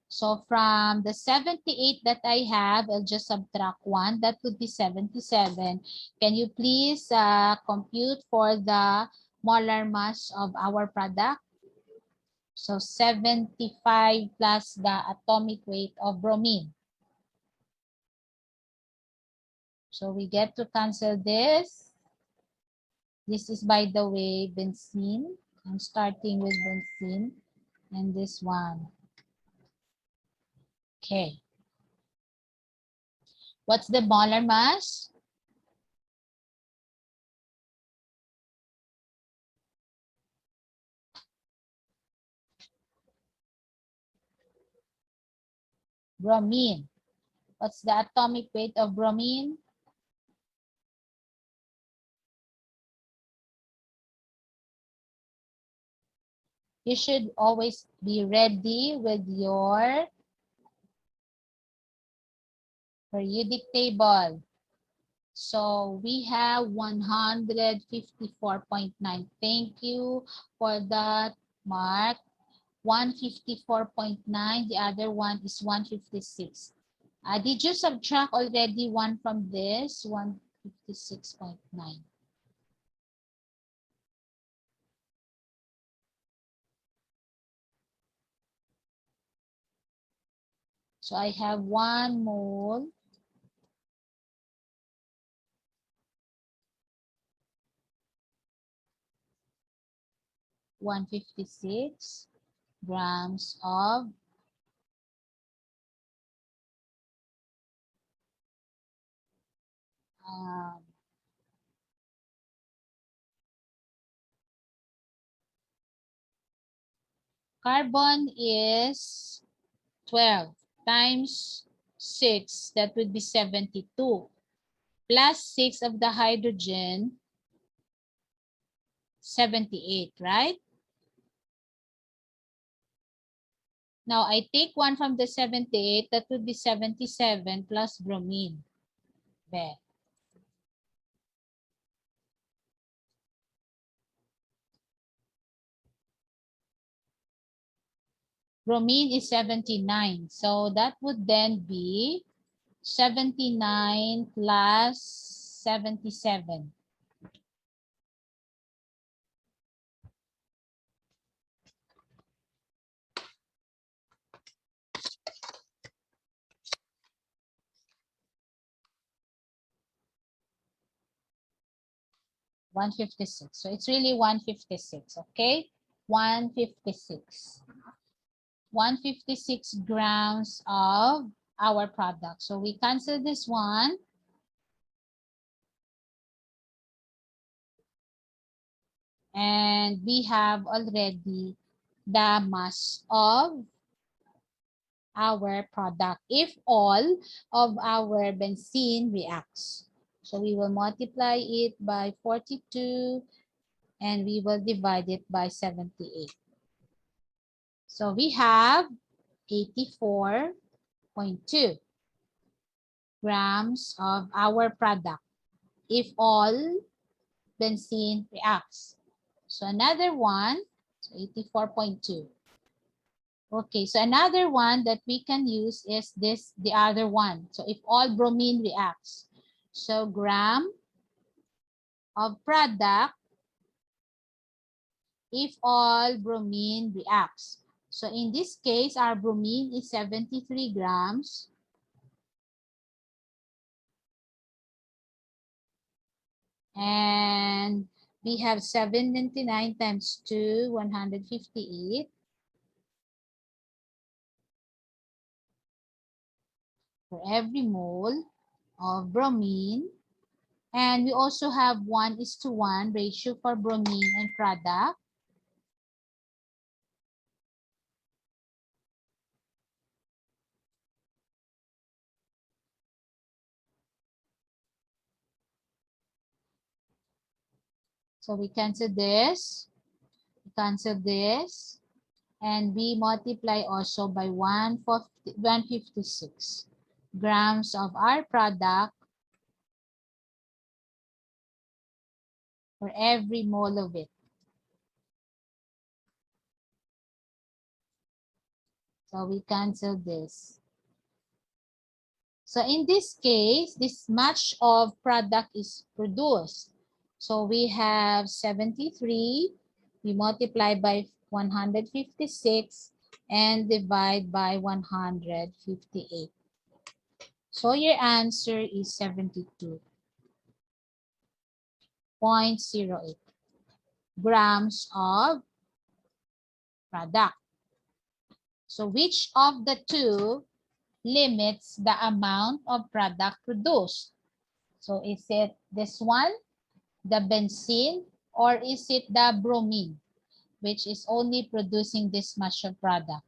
So from the 78 that I have, I'll just subtract 1. That would be 77. Can you please compute for the molar mass of our product? So 75 plus the atomic weight of bromine. So we get to cancel this. This is, by the way, benzene. I'm starting with benzene. And this one. Okay. What's the molar mass? Bromine. What's the atomic weight of bromine? You should always be ready with your periodic table. So we have 154.9. Thank you for that, Mark. 154.9. The other one is 156. Did you subtract already 1 from this? 156.9. So I have 1 mole 156 grams of um, carbon is 12 times 6, that would be 72, plus 6 of the hydrogen, 78, right? Now I take 1 from the 78, that would be 77 plus bromine. There. Bromine is 79. So that would then be 79 plus 77. 156. So it's really 156, okay? 156. 156 grams of our product. So we cancel this one. And we have already the mass of our product if all of our benzene reacts. So we will multiply it by 42 and we will divide it by 78. So we have 84.2 grams of our product if all benzene reacts. So another one, so 84.2. Okay, so another one that we can use is this, the other one. So if all bromine reacts, so gram of product if all bromine reacts. So in this case, our bromine is 73 grams. And we have 799 times 2, 158. For every mole of bromine. And we also have 1:1 ratio for bromine and product. So we cancel this, and we multiply also by 156 grams of our product for every mole of it. So we cancel this. So in this case, this much of product is produced. So we have 73, we multiply by 156 and divide by 158. So your answer is 72.08 grams of product. So which of the two limits the amount of product produced? So is it this one, the benzene, or is it the bromine, which is only producing this much of product?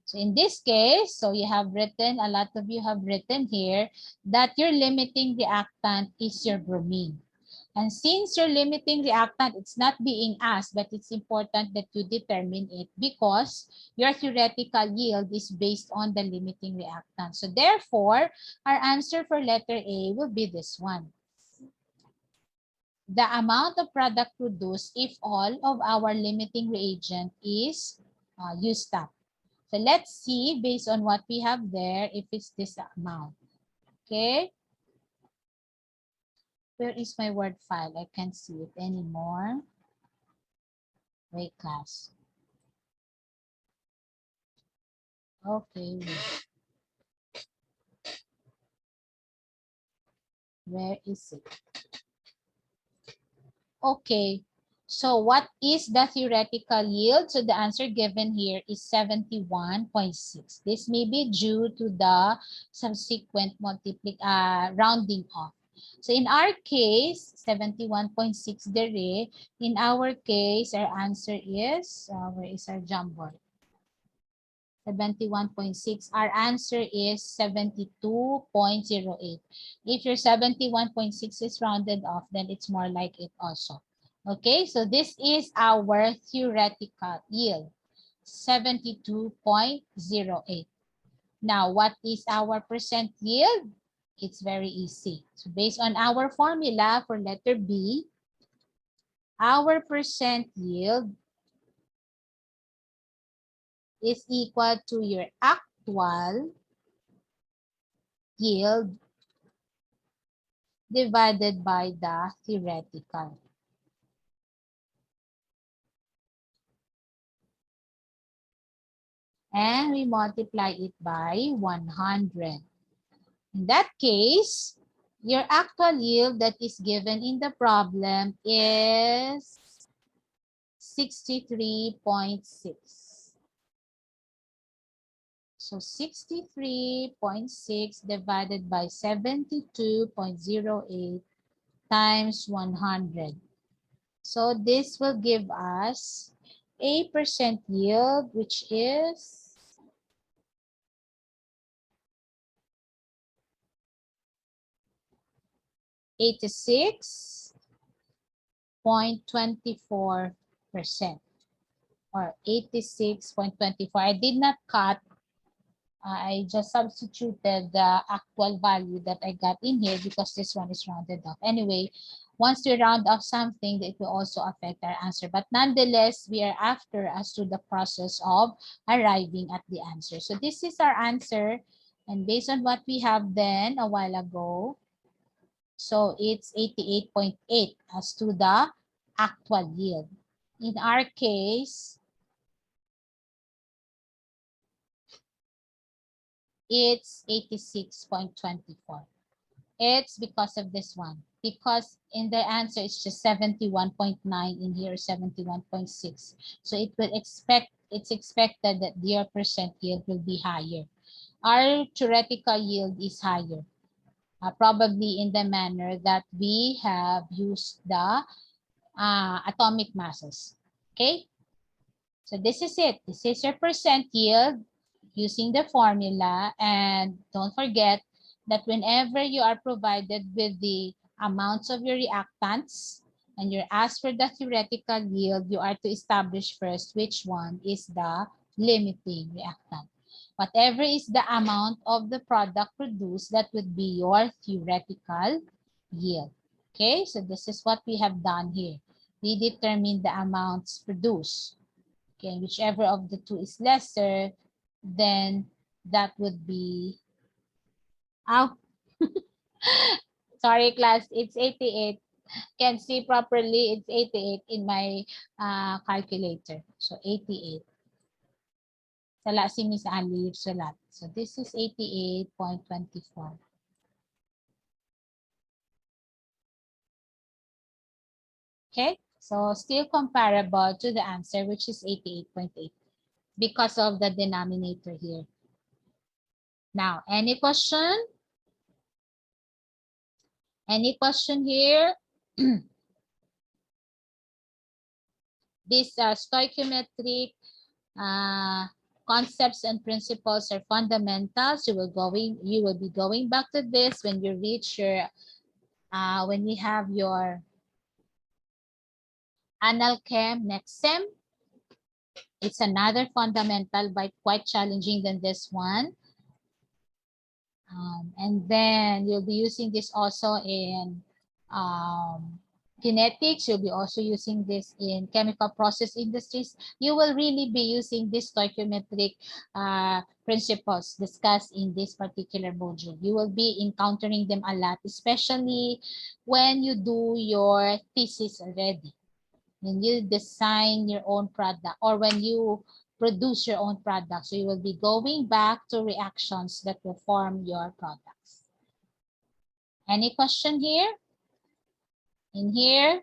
So in this case, so you have written, a lot of you have written here that your limiting reactant is your bromine. And since your limiting reactant, it's not being asked, but it's important that you determine it because your theoretical yield is based on the limiting reactant. So therefore, our answer for letter A will be this one. The amount of product produced if all of our limiting reagent is used up. So let's see, based on what we have there, if it's this amount. Okay. Where is my word file? I can't see it anymore. Wait, class. Okay. Where is it? Okay. So what is the theoretical yield? So the answer given here is 71.6. This may be due to the subsequent rounding off. So in our case, 71.6 there. In our case, our answer is, where is our jumbo? 71.6. Our answer is 72.08. If your 71.6 is rounded off, then it's more like it also. Okay, so this is our theoretical yield, 72.08. Now, what is our percent yield? It's very easy. So based on our formula for letter B, our percent yield is equal to your actual yield divided by the theoretical. And we multiply it by 100. In that case, your actual yield that is given in the problem is 63.6. So 63.6 divided by 72.08 times 100. So this will give us a percent yield, which is 86.24% or 86.24. I did not cut. I just substituted the actual value that I got in here because this one is rounded off. Anyway, once we round off something, it will also affect our answer. But nonetheless, we are after as to the process of arriving at the answer. So this is our answer. And based on what we have then a while ago, so it's 88.8 as to the actual yield. In our case, it's 86.24. It's because of this one. Because in the answer, it's just 71.9 in here, 71.6. So it's expected that your percent yield will be higher. Our theoretical yield is higher. Probably in the manner that we have used the atomic masses. Okay, so this is it. This is your percent yield using the formula. And don't forget that whenever you are provided with the amounts of your reactants and you're asked for the theoretical yield, you are to establish first which one is the limiting reactant. Whatever is the amount of the product produced, that would be your theoretical yield. Okay, so this is what we have done here. We determine the amounts produced. Okay, whichever of the two is lesser, then that would be, oh, sorry class, it's 88. Can't see properly, it's 88 in my calculator. So 88. Sala si Miss Ali sulat. So this is 88.24. Okay, so still comparable to the answer, which is 88.8 because of the denominator here. Now, any question? Any question here? These stoichiometric concepts and principles are fundamentals. You will be going back to this when you reach your when you have your analchem next sem. It's another fundamental, but quite challenging than this one. And then you'll be using this also in kinetics. You'll be also using this in chemical process industries. You will really be using these stoichiometric principles discussed in this particular module. You will be encountering them a lot, especially when you do your thesis already. When you design your own product or when you produce your own product. So you will be going back to reactions that will form your products. Any question here? In here?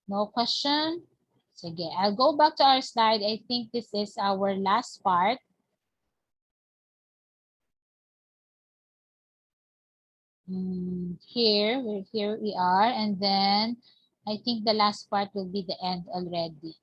No question? Sige, I'll go back to our slide. I think this is our last part. Here we are, and then I think the last part will be the end already.